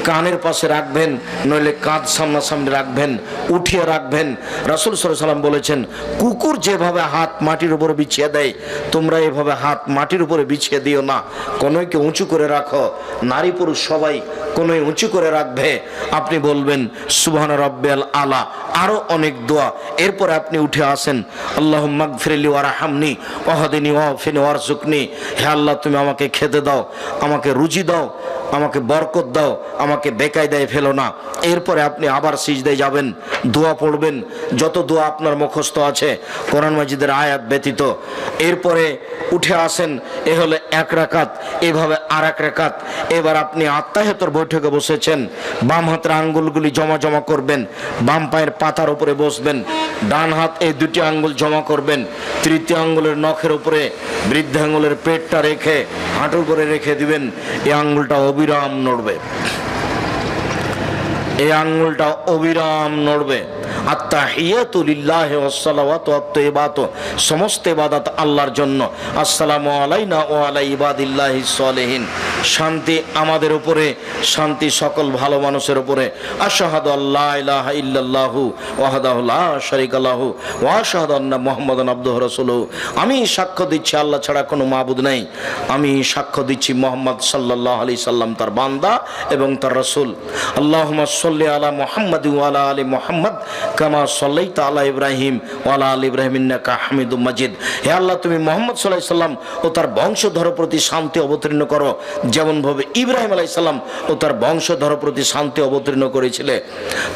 কানের পাশে রাখবেন, নইলে কাঁধ সামনাসামনি রাখবেন, উঠিয়ে রাখবেন। রাসূল সাল্লাল্লাহু আলাইহি সাল্লাম বলেছেন, কুকুর যেভাবে হাত মাটির উপরে বিছিয়ে দেয়, তোমরা এভাবে হাত মাটির উপরে বিছিয়ে দিও না, কোনোকে উঁচু করে রাখো। নারী পুরুষ সবাই কোনোই উঁচু করে রাখবে। আপনি বলবেন সুবহানা রাব্বিয়াল আলা, আরো অনেক দোয়া। এরপরে আপনি উঠে আসেন, আল্লাহুম্মা গফিরলি ওয়ারহামনি ওয়াহদিনি ওয়াফিনি ওয়ারযুকনি, হে আল্লাহ তুমি আমাকে খেতে দাও, আমাকে রুজি দাও, আমাকে বরকত দাও, আমাকে বেকায়দায় ফেলো না। এরপরে আপনি আবার সিজদায় যাবেন, দোয়া পড়বেন, যত দোয়া আপনার মুখস্থ আছে কোরআন মাজিদের আয়াত ব্যতীত। এরপরে উঠে আসেন, এ হলো 1 রাকাত, এভাবে আর 1 রাকাত। এবার আপনি আত্তাহিয়াতের বৈঠকে বসেছেন, বাম হাতের আঙ্গুলগুলি জমা জমা করবেন, বাম পায়ের পাতার উপরে বসবেন, ডান হাত এই 2টি আঙ্গুল জমা করবেন, তৃতীয় আঙ্গুলের নখের উপরে বৃদ্ধাঙ্গুলের পেটটা রেখে হাঁটুর উপরে রেখে দিবেন। এই আঙ্গুলটা অবিরাম নড়বে, এই আঙ্গুলটা অবিরাম নড়বে। আত্তাহিয়াতু লিল্লাহি ওয়াস সালাওয়াতু ওয়াত তাইয়্যিবাতু, সমস্ত ইবাদত আল্লাহর জন্য। আসসালামু আলাইনা ওয়া আলা ইবাদিল্লাহিস সালিহিন, শান্তি আমাদের উপরে, শান্তি সকল ভালো মানুষের উপরে। আশহাদু আল্লা ইলাহা ইল্লাল্লাহু ওয়াহদাহু লা শারীকা লাহু ওয়া আশহাদু আন্না মুহাম্মাদান আবদুহু রাসূলুহু, আমি সাক্ষ্য দিচ্ছি আল্লাহ ছাড়া কোনো মাবুদ নেই, আমি সাক্ষ্য দিচ্ছি মুহাম্মদ সাল্লাল্লাহু আলাইহি সাল্লাম তার বান্দা এবং তার রাসূল। আল্লাহুম্মা সাল্লি আলা মুহাম্মাদ ওয়া আলা আলি মুহাম্মাদ কামা সাল্লাইতা আলা ইব্রাহিম ওয়া আলা আলি ইব্রাহিম ইন্নাকা হামিদুম মাজিদ, হে আল্লাহ তুমি মুহাম্মদ সাল্লাল্লাহু আলাইহি সাল্লাম ও তার বংশধর প্রতি শান্তি অবতীর্ণ করো, যেমন ভাবে ইব্রাহিম আলাইহিস সালাম ও তার বংশধর প্রতি শান্তি অবতীর্ণ করেছিলে।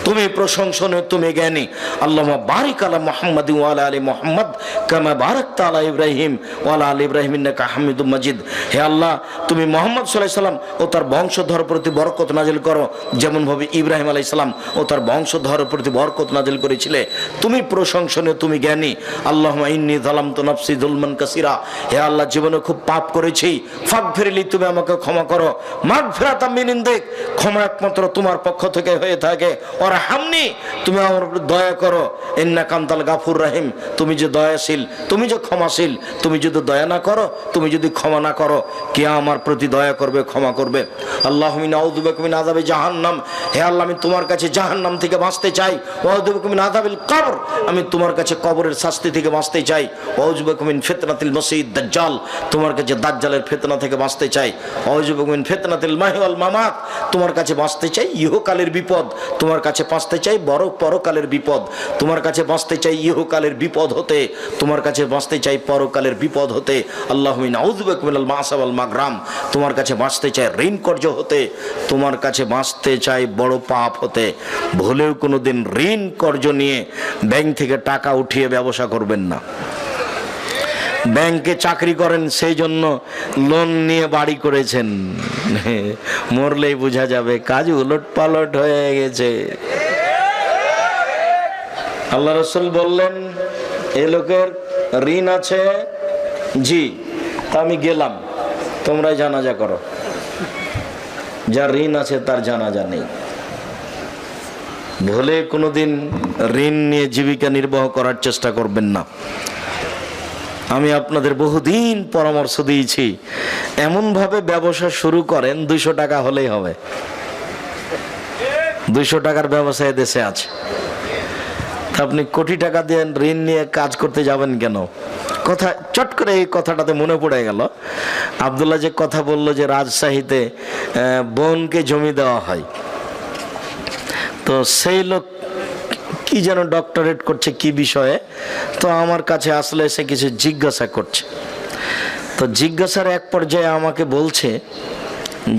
তুমি প্রশংসনীয়, তুমি জ্ঞানী। আল্লাহুম্মা বারিক আলা মুহাম্মাদ ওয়া আলা আলি মুহাম্মাদ কামা বারাকতা আলা ইব্রাহিম ওয়া আলা আলি ইব্রাহিম ইন্নাকা হামিদুম মাজিদ, হে আল্লাহ তুমি মুহাম্মদ সাল্লাল্লাহু আলাইহি সাল্লাম ও তার বংশধর প্রতি বরকত নাজিল করো, যেমন ভাবে ইব্রাহিম আলাইহিস সালাম ও তার বংশধর প্রতি বরকত নাজিল করেছিলে। তুমি প্রশংসনীয়, তুমি জ্ঞানী। আল্লাহুম্মা ইন্নী যালামতু নাফসি যুলমান কাসীরা, হে আল্লাহ জীবনে খুব পাপ করেছি, ফাগফিরলি তুমি আমাকে ক্ষমা করো। মাগফিরাতাম মিন ইনদিক, ক্ষমা একমাত্র তোমার পক্ষ থেকে হয়ে থাকে। ওয়ারহামনি, তুমি আমার উপর দয়া করো। ইন্নাকা আনতাল গাফুর রহিম, তুমি যে দয়াশীল, তুমি যে ক্ষমাশীল, তুমি যদি দয়া না করো, তুমি যদি ক্ষমা না করো, কে আমার প্রতি দয়া করবে, ক্ষমা করবে? আল্লাহুম্মা নাউযু বিকা মিন আযাবি জাহান্নাম, হে আল্লাহ আমি তোমার কাছে জাহান্নাম থেকে বাঁচতে চাই। ওয়াউযু বিকা মিন আযাবিল কবর, আমি তোমার কাছে কবরের শাস্তি থেকে বাঁচতে চাই। ওয়াউযু বিকা মিন ফিতনাতিল মাসীহিদ দাজ্জাল, তোমার কাছে দাজ্জালের ফিতনা থেকে বাঁচতে চাই। ওয়াউযু বিকা মিন ফিতনাতিল মাহি ওয়াল মামাত, তোমার কাছে বাঁচতে চাই ইহকালের বিপদ, তোমার কাছে বাঁচতে চাই বড় পরকালের বিপদ, তোমার কাছে বাঁচতে চাই ইহকালের বিপদ হতে, তোমার কাছে বাঁচতে চাই পরকালের বিপদ হতে। আল্লাহুম্মা নাউযু বিকা মিনাল মা'সা ওয়াল মাগরাম, তোমার কাছে বাঁচতে চাই ঋণ কর্জ হতে, তোমার কাছে বাঁচতে চাই বড় পাপ হতে। ভুলেও কোনোদিন ঋণ কর্জ নিয়ে ব্যাংক থেকে টাকা উঠিয়ে ব্যবসা করবেন না। ব্যাংকে চাকরি করেন সেই জন্য লোন নিয়ে বাড়ি করেছেন, মরলেই বোঝা যাবে কাজ উলট পালট হয়ে গেছে। আল্লাহ রাসূল বললেন, এ লোকের ঋণ আছে, জি, তা আমি গেলাম, তোমরা জানাজা করো। যার ঋণ আছে তার জানাজা নেই। ভুলে কোনোদিন ঋণ নিয়ে জীবিকা নির্বাহ করার চেষ্টা করবেন না। আমি আপনাদের বহুদিন পরামর্শ দিয়েছি, এমনভাবে ব্যবসা শুরু করেন 200 টাকা হলেই হবে। 200 টাকার ব্যবসা দেশে আছে, আপনি কোটি টাকা দিয়ে ঋণ নিয়ে কাজ করতে যাবেন কেন? কথা চট করে এই কথাটাতে মনে পড়ে গেল, আব্দুল্লাহ যে কথা বললো যে রাজশাহীতে বোনকে জমি দেওয়া হয়, তো সেই লোক কি যেন ডক্টরেট করছে কি বিষয়ে, তো আমার কাছে আসলে এসে কিছু জিজ্ঞাসা করছে। তো জিজ্ঞাসার এক পর্যায়ে আমাকে বলছে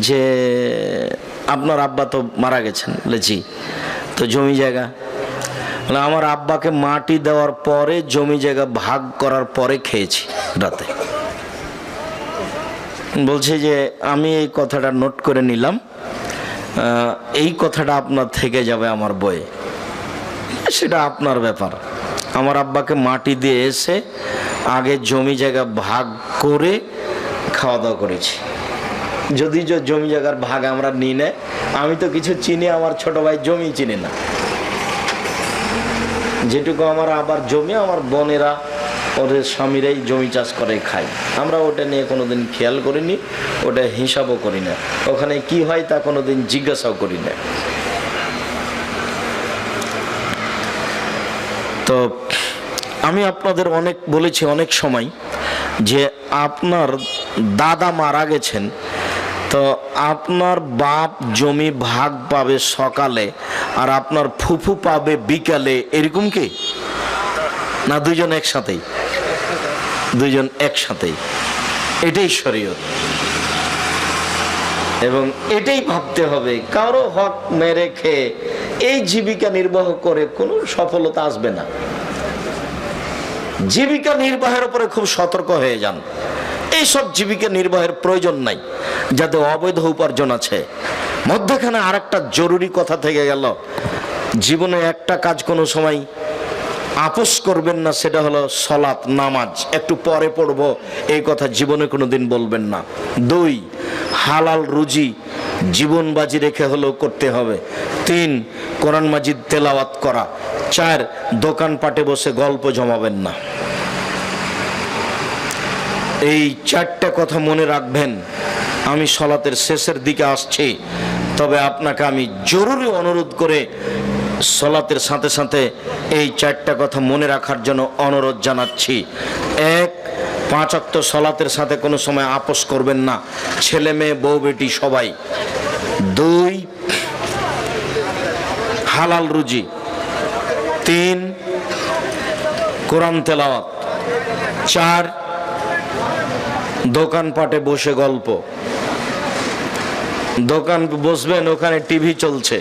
যে আপনার আব্বা তো মারা গেছেন। বলে জি। তো জমি জায়গা? আমার আব্বাকে মাটি দেওয়ার পরে জমি জায়গা ভাগ করার পরে খেয়েছি রাতে। বলছে যে আমি এই কথাটা নোট করে নিলাম, এই কথাটা আপনার থেকে যাবে আমার বইয়ে, সেটা আপনার ব্যাপার। আমার আব্বাকে মাটি দিয়ে এসে আগে জমি জায়গা ভাগ করে খাওয়া দাওয়া করেছি। যদি জমি জায়গার ভাগ আমরা নিই না, আমি তো কিছু চিনি, আমার ছোট ভাই জমি চিনি না। যেটুকু আমার আবার জমি, আমার বোনেরা ওদের স্বামীরাই জমি চাষ করে খায়, আমরা ওটা নিয়ে কোনোদিন খেয়াল করিনি, ওটা হিসাবও করি না, ওখানে কি হয় তা কোনোদিন জিজ্ঞাসাও করি না। তো আমি আপনাদের অনেক বলেছি অনেক সময় যে আপনার দাদা মারা গেছেন, তো আপনার বাপ জমি ভাগ পাবে সকালে আর আপনার ফুফু পাবে বিকালে, এরকম কি না? দুজন একসাথেই, দুজন একসাথেই। এটাই শরীয়ত এবং এটাই ভাবতে হবে। কারো হক মেরে খেয়ে এই জীবিকা নির্বাহ করে কোনো সফলতা আসবে না। জীবিকা নির্বাহের উপরে খুব সতর্ক হয়ে যান। এইসব জীবিকা নির্বাহের প্রয়োজন নাই, যাদের অবৈধ উপার্জন আছে। মধ্যখানে আর একটা জরুরি কথা থেকে গেল, জীবনে একটা কাজ কোনো সময় আপোষ করবেন না, সেটা হলো সলাত নামাজ। একটু পরে পড়বো এই কথা জীবনে কোনোদিন বলবেন না। 2, হালাল রুজি জীবন বাজি রেখে হলেও করতে হবে। 3, কোরআন মাজিদ তেলাওয়াত করা। 4, দোকানপাটে বসে গল্প জমাবেন না। এই 4টা কথা মনে রাখবেন। আমি সলাতের শেষের দিকে আসছি, তবে আপনাকে আমি জরুরি অনুরোধ করে সলাতের সাথে সাথে এই 4টা কথা মনে রাখার জন্য অনুরোধ জানাচ্ছি। 1, 5 ওয়াক্ত সলাতের সাথে কোনো সময় আপোষ করবেন না, ছেলে মেয়ে বউ বেটি সবাই। 2, হালাল রুজি। 3, কোরআন তেলাওয়াত। 4, দোকানপাটে বসে গল্প। দোকান বসবেন, ওখানে টিভি চলছে,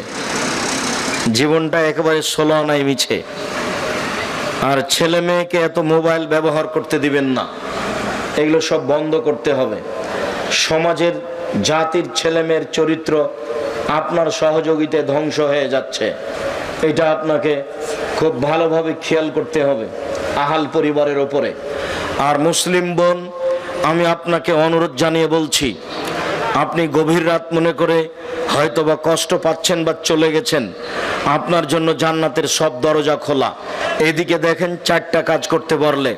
জীবনটা একেবারে ষোলো আনায় মিছে। আর ছেলে মেয়েকে এত মোবাইল ব্যবহার করতে দিবেন না, এগুলো সব বন্ধ করতে হবে। সমাজের জাতির ছেলে মেয়ের চরিত্র আপনার সহযোগিতায় ধ্বংস হয়ে যাচ্ছে, এটা আপনাকে খুব ভালোভাবে খেয়াল করতে হবে আহাল পরিবারের ওপরে। আর মুসলিম বোন, আমি আপনাকে অনুরোধ জানিয়ে বলছি, আপনি গভীর রাত মনে করে হয়তো বা কষ্ট পাচ্ছেন বা চলে গেছেন, আপনার জন্য জান্নাতের সব দরজা খোলা। এদিকে দেখেন 4টা কাজ করতে পারলে,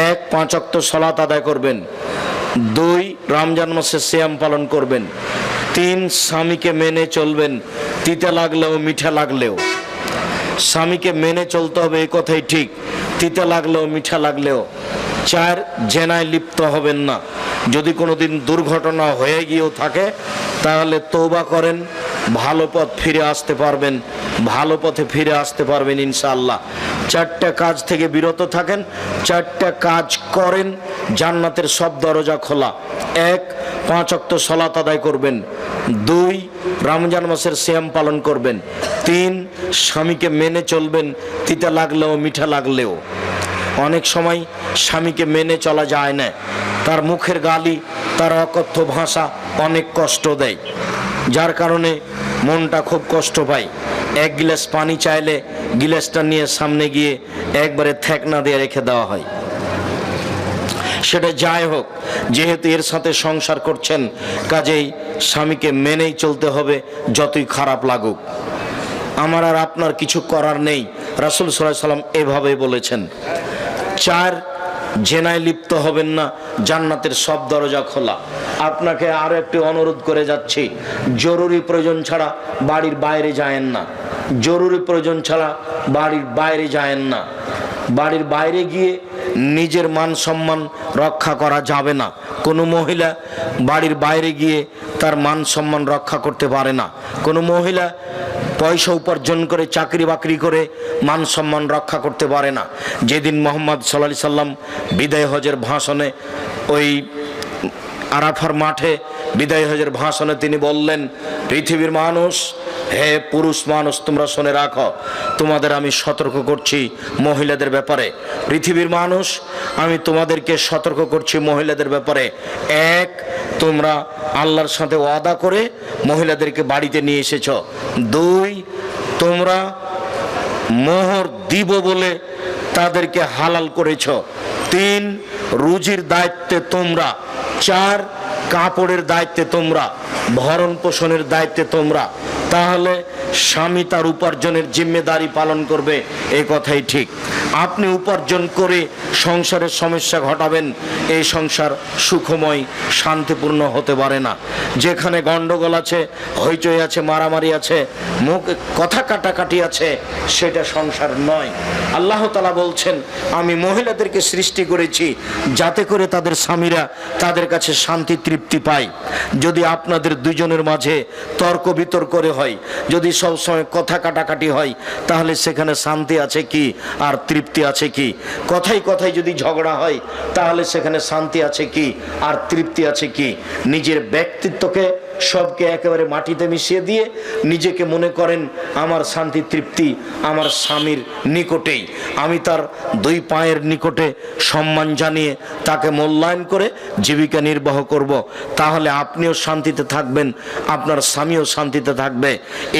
1, 5 ওয়াক্ত সালাত আদায় করবেন। 2, রমজান মাসে সিয়াম পালন করবেন। 3, স্বামীকে মেনে চলবেন, তিতা লাগলেও মিঠা লাগলেও। স্বামীকে মেনে চলতে হবে, এই কথাই ঠিক, তিতা লাগলেও মিঠা লাগলেও। 4, জেনায় লিপ্ত হবেন না। যদি কোনোদিন দুর্ঘটনা হয়ে গিয়েও থাকে তাহলে তওবা করেন, ভালো পথ ফিরে আসতে পারবেন, ভালো পথে ফিরে আসতে পারবেন ইনশাআল্লাহ। 4টা কাজ থেকে বিরত থাকেন, 4টা কাজ করেন, জান্নাতের সব দরজা খোলা। 1, 5 ওয়াক্ত সালাত আদায় করবেন। 2, রমজান মাসের সিয়াম পালন করবেন। 3, স্বামীকে মেনে চলবেন, তিতা লাগলেও মিঠা লাগলেও। অনেক সময় স্বামীকে মেনে চলা যায় না, তার মুখের গালি, তার অকথ্য ভাষা অনেক কষ্ট দেয়, যার কারণে মনটা খুব কষ্ট পায়। 1 গ্লাস পানি চাইলে গ্লাসটা নিয়ে সামনে গিয়ে একবারে থেকনা দিয়ে রেখে দেওয়া হয়। সেটা যাই হোক, যেহেতু এর সাথে সংসার করছেন, কাজেই স্বামীকে মেনেই চলতে হবে, যতই খারাপ লাগুক। আমার আর আপনার কিছু করার নেই, রাসূল সাল্লাল্লাহু আলাইহি ওয়াসাল্লাম এভাবে বলেছেন। 4, জেনায় লিপ্ত হবেন না, জান্নাতের সব দরজা খোলা। আপনাকে আরো একটি অনুরোধ করে যাচ্ছি, জরুরি প্রয়োজন ছাড়া বাড়ির বাইরে যায়েন না। জরুরি প্রয়োজন ছাড়া বাড়ির বাইরে যায়েন না। বাড়ির বাইরে গিয়ে নিজের মান সম্মান রক্ষা করা যাবে না। কোনো মহিলা বাড়ির বাইরে গিয়ে তার মান সম্মান রক্ষা করতে পারে না। কোনো মহিলা পয়সা উপার্জন করে, চাকরি বাকরি করে মান সম্মান রক্ষা করতে পারে না। যেদিন মুহাম্মদ সাল্লাল্লাহু আলাইহি সাল্লাম বিদায় হজের ভাষণে, ওই আরাফার মাঠে বিদায় হজের ভাষণে তিনি বললেন, পৃথিবীর মানুষ, হে পুরুষ মানুষ, তোমরা শুনে রাখো, তোমাদের আমি সতর্ক করছি মহিলাদের ব্যাপারে। পৃথিবীর মানুষ, আমি তোমাদেরকে সতর্ক করছি মহিলাদের ব্যাপারে। এক, তোমরা আল্লাহর সাথে ওয়াদা করে মহিলাদেরকে বাড়িতে নিয়ে এসেছ। দুই, তোমরা মোহর দিব বলে তাদেরকে হালাল করেছ। তিন, রুজির দায়িত্বে তোমরা। চার, কাপড়ের দায়িত্বে তোমরা, ভরণ পোষণের দায়িত্বে তোমরা। তাহলে স্বামী তার উপার্জনের জিম্মেদারি পালন করবে, এই কথাই ঠিক। আপনি উপার্জন করে সংসারের সমস্যা ঘটাবেন, এই সংসার সুখময় শান্তিপূর্ণ হতে পারে না। যেখানে গন্ডগোল আছে, হইচই আছে, মারামারি আছে, মুখ কথা কাটাকাটি আছে, সেটা সংসার নয়। আল্লাহ তাআলা বলছেন, আমি মহিলাদেরকে সৃষ্টি করেছি যাতে করে তাদের স্বামীরা তাদের কাছে শান্তি তৃপ্তি পায়। যদি আপনাদের দুজনের মাঝে তর্ক বিতর্ক হয়, যদি সবসময় কথা কাটাকাটি হয়, তাহলে সেখানে শান্তি আছে কি আর তৃপ্তি আছে কি? কথাই কথাই যদি ঝগড়া হয়, তাহলে সেখানে শান্তি আছে কি আর তৃপ্তি আছে কি? নিজের ব্যক্তিত্বকে সবকে একেবারে মাটিতে মিশিয়ে দিয়ে নিজেকে মনে করেন আমার শান্তি তৃপ্তি আমার স্বামীর নিকটেই, আমি তার দুই পায়ের নিকটে সম্মান জানিয়ে তাকে মূল্যায়ন করে জীবিকা নির্বাহ করব। তাহলে আপনিও শান্তিতে থাকবেন, আপনার স্বামীও শান্তিতে থাকবে।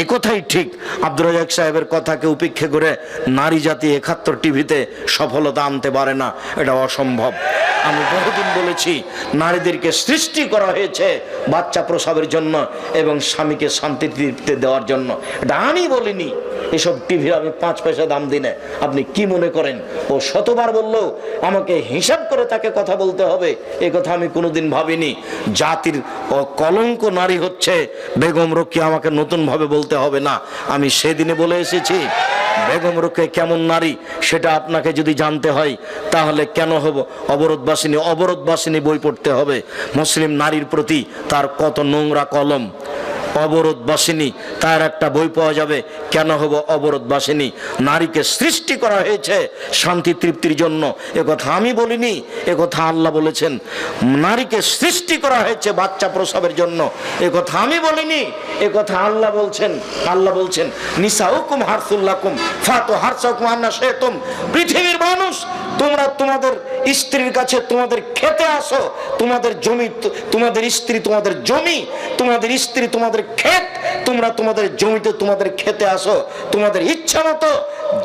এ কথাই ঠিক। আব্দুর রাজ্জাক সাহেবের কথাকে উপেক্ষা করে নারী জাতি ৭১ টিভিতে সফলতা আনতে পারে না, এটা অসম্ভব। আমি বহুদিন বলেছি, নারীদেরকে সৃষ্টি করা হয়েছে বাচ্চা প্রসবের জন্য এবং স্বামীকে শান্তি তৃপ্তি দেওয়ার জন্য। এটা আমি বলিনি, এসব টিভির আমি 5 পয়সা দাম দিই না। আপনি কি মনে করেন ও শতবার বললো আমাকে হিসাব করে তাকে কথা বলতে হবে? এ কথা আমি কোনোদিন ভাবিনি। জাতির কলঙ্ক নারী হচ্ছে বেগম রোকেয়া, আমাকে নতুন ভাবে বলতে হবে না। আমি সেদিনে বলে এসেছি, বেগম রোকেয়া কেমন নারী সেটা আপনাকে যদি জানতে হয়, তাহলে কেন হব অবরোধবাসিনী? অবরোধবাসিনী বই পড়তে হবে। মুসলিম নারীর প্রতি তার কত নোংরা কলম। অবরোধবাসিনী, তার একটা বই পাওয়া যাবে। কেন হব অবরোধবাসিনী? নারীকে সৃষ্টি করা হয়েছে শান্তি তৃপ্তির জন্য, এ কথা আমি বলিনি, এ কথা আল্লাহ বলেছেন। নারীকে সৃষ্টি করা হয়েছে বাচ্চা প্রসবের জন্য, এ কথা আমি বলিনি, এ কথা আল্লাহ বলছেন। আল্লাহ বলছেন, নিসাউকুম হারসুল লাকুম ফাতু হারসাকুম আন্না শি'তুম। পৃথিবীর মানুষ, তোমরা তোমাদের স্ত্রীর কাছে তোমাদের খেতে আসো। তোমাদের জমি, তোমাদের স্ত্রী তোমাদের জমি, তোমাদের স্ত্রী তোমাদের ক্ষেত। তোমরা তোমাদের জমিতে তোমাদের খেতে আসো তোমাদের ইচ্ছা মতো,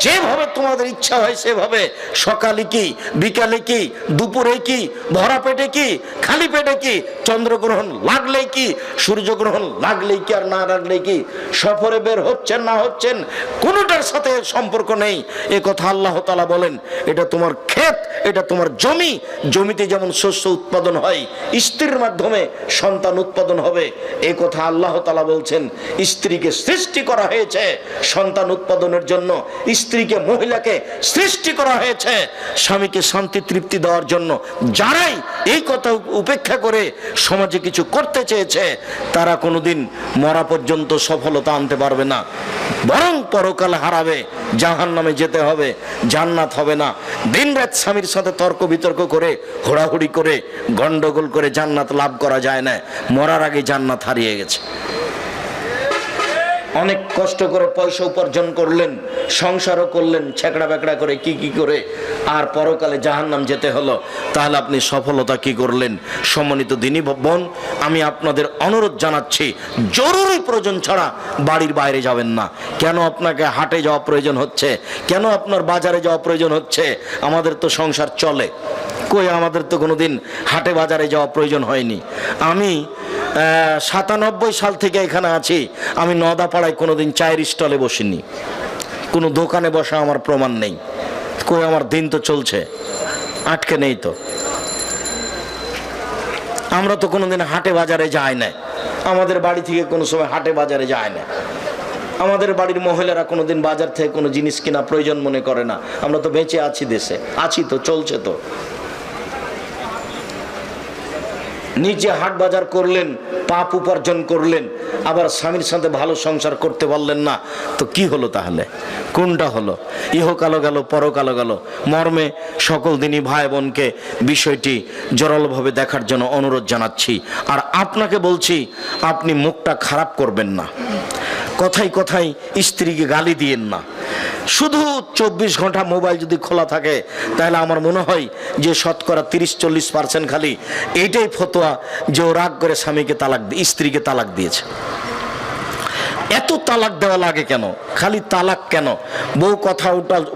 যেভাবে তোমাদের ইচ্ছা হয় সেভাবে। সকালে কি, বিকালে কি, দুপুরে কি, ভরা পেটে কি, খালি পেটে কি, চন্দ্রগ্রহণ লাগলেই কি, সূর্যগ্রহণ লাগলেই কি আর না লাগলেই কি, সফরে বের হচ্ছেন না হচ্ছেন, কোনোটার সাথে সম্পর্ক নেই। এ কথা আল্লাহ তাআলা বলেন। এটা তোমার ক্ষেত, এটা তোমার জমি। জমিতে যেমন শস্য উৎপাদন হয়, স্ত্রীর মাধ্যমে সন্তান উৎপাদন হবে। এ কথা আল্লাহ তাআলা বলছেন। স্ত্রীকে সৃষ্টি করা হয়েছে সন্তান উৎপাদনের জন্য, স্ত্রীকে, মহিলাকে সৃষ্টি করা হয়েছে স্বামীকে শান্তি তৃপ্তি দেওয়ার জন্য। যারাই এই কথা উপেক্ষা করে সমাজে কিছু করতে চেয়েছে, তারা কোনোদিন মরা পর্যন্ত সফলতা আনতে পারবে না, বরং পরকাল হারাবে, জাহান্নামে যেতে হবে, জান্নাত হবে না। দিনরাত স্বামীর সাথে তর্ক বিতর্ক করে, হোড়াহুড়ি করে, গন্ডগোল করে জান্নাত লাভ করা যায় না। মরার আগে জান্নাত হারিয়ে গেছে। অনেক কষ্ট করে পয়সা উপার্জন করলেন, সংসারও করলেন ছেঁকড়া বেকড়া করে, কি করে, আর পরকালে জাহান্নাম যেতে হলো। তাহলে আপনি সফলতা কি করলেন? সম্মানিত দিনী বোন, আমি আপনাদের অনুরোধ জানাচ্ছি, জরুরি প্রয়োজন ছাড়া বাড়ির বাইরে যাবেন না। কেন আপনাকে হাটে যাওয়া প্রয়োজন হচ্ছে? কেন আপনার বাজারে যাওয়া প্রয়োজন হচ্ছে? আমাদের তো সংসার চলে, কই আমাদের তো কোনোদিন হাটে বাজারে যাওয়া প্রয়োজন হয়নি। আমি 97 সাল থেকে এখানে আছি, আমি নদাপাড়ায় কোনোদিন চায়ের স্টলে বসিনি, কোনো দোকানে বসা আমার প্রমাণ নেই। কই আমার দিন তো চলছে, আটকে নেই তো। আমরা তো কোনোদিন হাটে বাজারে যাই না, আমাদের বাড়ি থেকে কোনো সময় হাটে বাজারে যায় না। আমাদের বাড়ির মহিলারা কোনোদিন বাজার থেকে কোনো জিনিস কেনা প্রয়োজন মনে করে না। আমরা তো বেঁচে আছি, দেশে আছি তো, চলছে তো। নিজে হাট বাজার করলেন, পাপ উপার্জন করলেন, আবার স্বামীর সাথে ভালো সংসার করতে পারলেন না, তো কি হলো তাহলে? কোনটা হলো? ইহকালো গেল, পরকালো গেল। মর্মে সকল দিনই ভাই বোনকে বিষয়টি জোরালোভাবে দেখার জন্য অনুরোধ জানাচ্ছি। আর আপনাকে বলছি, আপনি মুখটা খারাপ করবেন না, কথায় কথায় স্ত্রীকে গালি দিয়েন না। শুধু 24 ঘন্টা মোবাইল যদি খোলা থাকে, তাহলে আমার মনে হয় যে শতকরা 30-40% খালি এইটাই ফতোয়া যে ও রাগ করে স্বামীকে তালাক, স্ত্রীকে তালাক দিয়েছে। এত তালাক দেওয়া লাগে কেন? খালি তালাক কেন?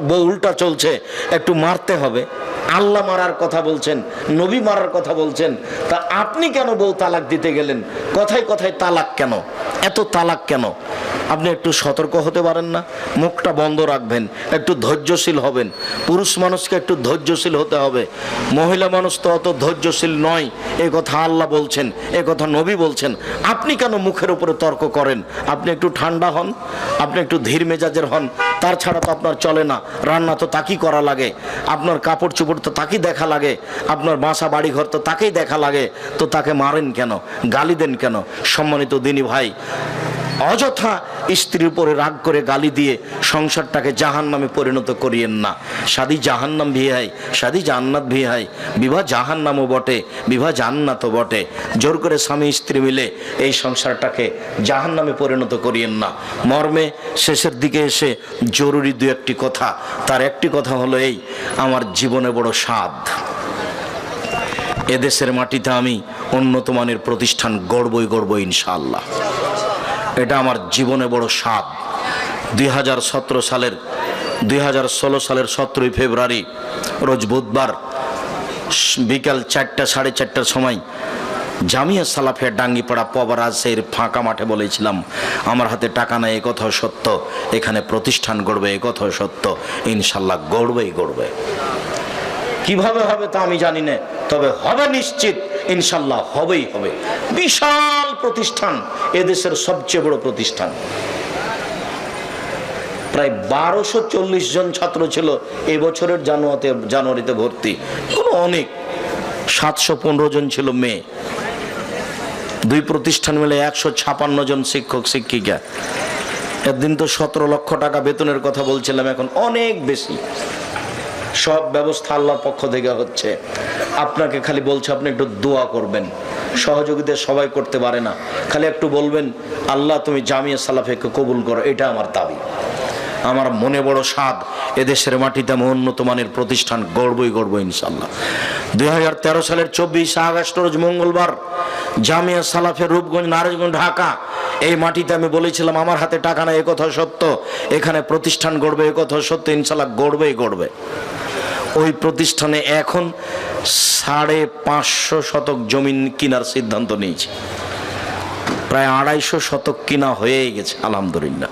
বউ উল্টা চলছে, একটু মারতে হবে। আল্লাহ মারার কথা বলছেন, নবী মারার কথা বলছেন, তা আপনি কেন বউ তালাক দিতে গেলেন? কথায় কথায় তালাক কেন? এত তালাক কেন? আপনি একটু সতর্ক হতে পারেন না? মুখটা বন্ধ রাখবেন, একটু ধৈর্যশীল হবেন। পুরুষ মানুষকে একটু ধৈর্যশীল হতে হবে, মহিলা মানুষ তো অত ধৈর্যশীল নয়। এ কথা আল্লাহ বলছেন, এ কথা নবী বলছেন। আপনি কেন মুখের উপরে তর্ক করেন? আপনি একটু ঠান্ডা হন, আপনি একটু ধীর মেজাজের হন। তার ছাড়া তো আপনার চলে না। রান্না তো তাকেই করা লাগে, আপনার কাপড় চোপড় তো তাকেই দেখা লাগে, আপনার বাসা বাড়ি ঘর তো তাকেই দেখা লাগে। তো তাকে মারেন কেন, গালি দেন কেন? সম্মানিত দিনী ভাই, অযথা স্ত্রীর উপরে রাগ করে গালি দিয়ে সংসারটাকে জাহান্নামে পরিণত করিয়েন না। শাদী জাহান্নাম ভি হয়, শাদী জান্নাত ভি হয়। বিবাহ জাহান্নামও বটে, বিবাহ জান্নাতও বটে। জোর করে স্বামী স্ত্রী মিলে এই সংসারটাকে জাহান্নামে পরিণত করিয়েন না। মর্মে শেষের দিকে এসে জরুরি দু একটি কথা। তার একটি কথা হলো এই, আমার জীবনে বড় স্বাদ, এদেশের মাটিতে আমি উন্নত মানের প্রতিষ্ঠান গড়বই ইনশাআল্লাহ। এটা আমার জীবনে বড় স্বাদ। 2016 সালের 17ই ফেব্রুয়ারি রোজ বুধবার বিকাল 4টা সাড়ে 4টার সময় জামিয়া সালাফিয়া ডাঙ্গিপাড়া পবারাজের ফাঁকা মাঠে বলেছিলাম, আমার হাতে টাকা নাই, এ কথাও সত্য। এখানে প্রতিষ্ঠান গড়বে, এ কথাও সত্য। ইনশাল্লাহ গড়বে। কিভাবে হবে তা আমি জানি না, তবে হবে নিশ্চিত, ইনশাল্লাহ হবেই হবে। বিশাল প্রতিষ্ঠান, এদেশের সবচেয়ে বড় প্রতিষ্ঠান। প্রায় 1240 জন ছাত্র ছিল এবছরের জানুয়ারিতে ভর্তি। অনেক 715 জন ছিল মেয়ে। দুই প্রতিষ্ঠান মিলে 156 জন শিক্ষক শিক্ষিকা। একদিন তো 17 লক্ষ টাকা বেতনের কথা বলছিলাম, এখন অনেক বেশি। সব ব্যবস্থা আল্লাহর পক্ষ থেকে হচ্ছে। আপনাকে খালি বলছে আপনি একটু দোয়া করবেন। সহযোগিতা সবাই করতে পারে না, খালি একটু বলবেন আল্লাহ তুমি জামিয়া সালাফিয়াকে কবুল করো। এটা আমার দাবি। আমার মনে বড় স্বাদ, এদেশের মাটিতে আমি উন্নত মানের প্রতিষ্ঠান গড়বই ইনশাল্লাহ। 2013 সালের 24 আগস্ট রোজ মঙ্গলবার জামিয়া সালাফিয়া রূপগঞ্জ, নারায়ণগঞ্জ, ঢাকা, এই মাটিতে আমি বলেছিলাম আমার হাতে টাকা নাই, এ কথা সত্য। এখানে প্রতিষ্ঠান গড়বে, এ কথা সত্য। ইনশাল্লাহ গড়বে। ওই প্রতিষ্ঠানে এখন 550 শতক জমিন কেনার সিদ্ধান্ত নিয়েছে। প্রায় 250 শতক কিনা হয়েই গেছে আলহামদুলিল্লাহ।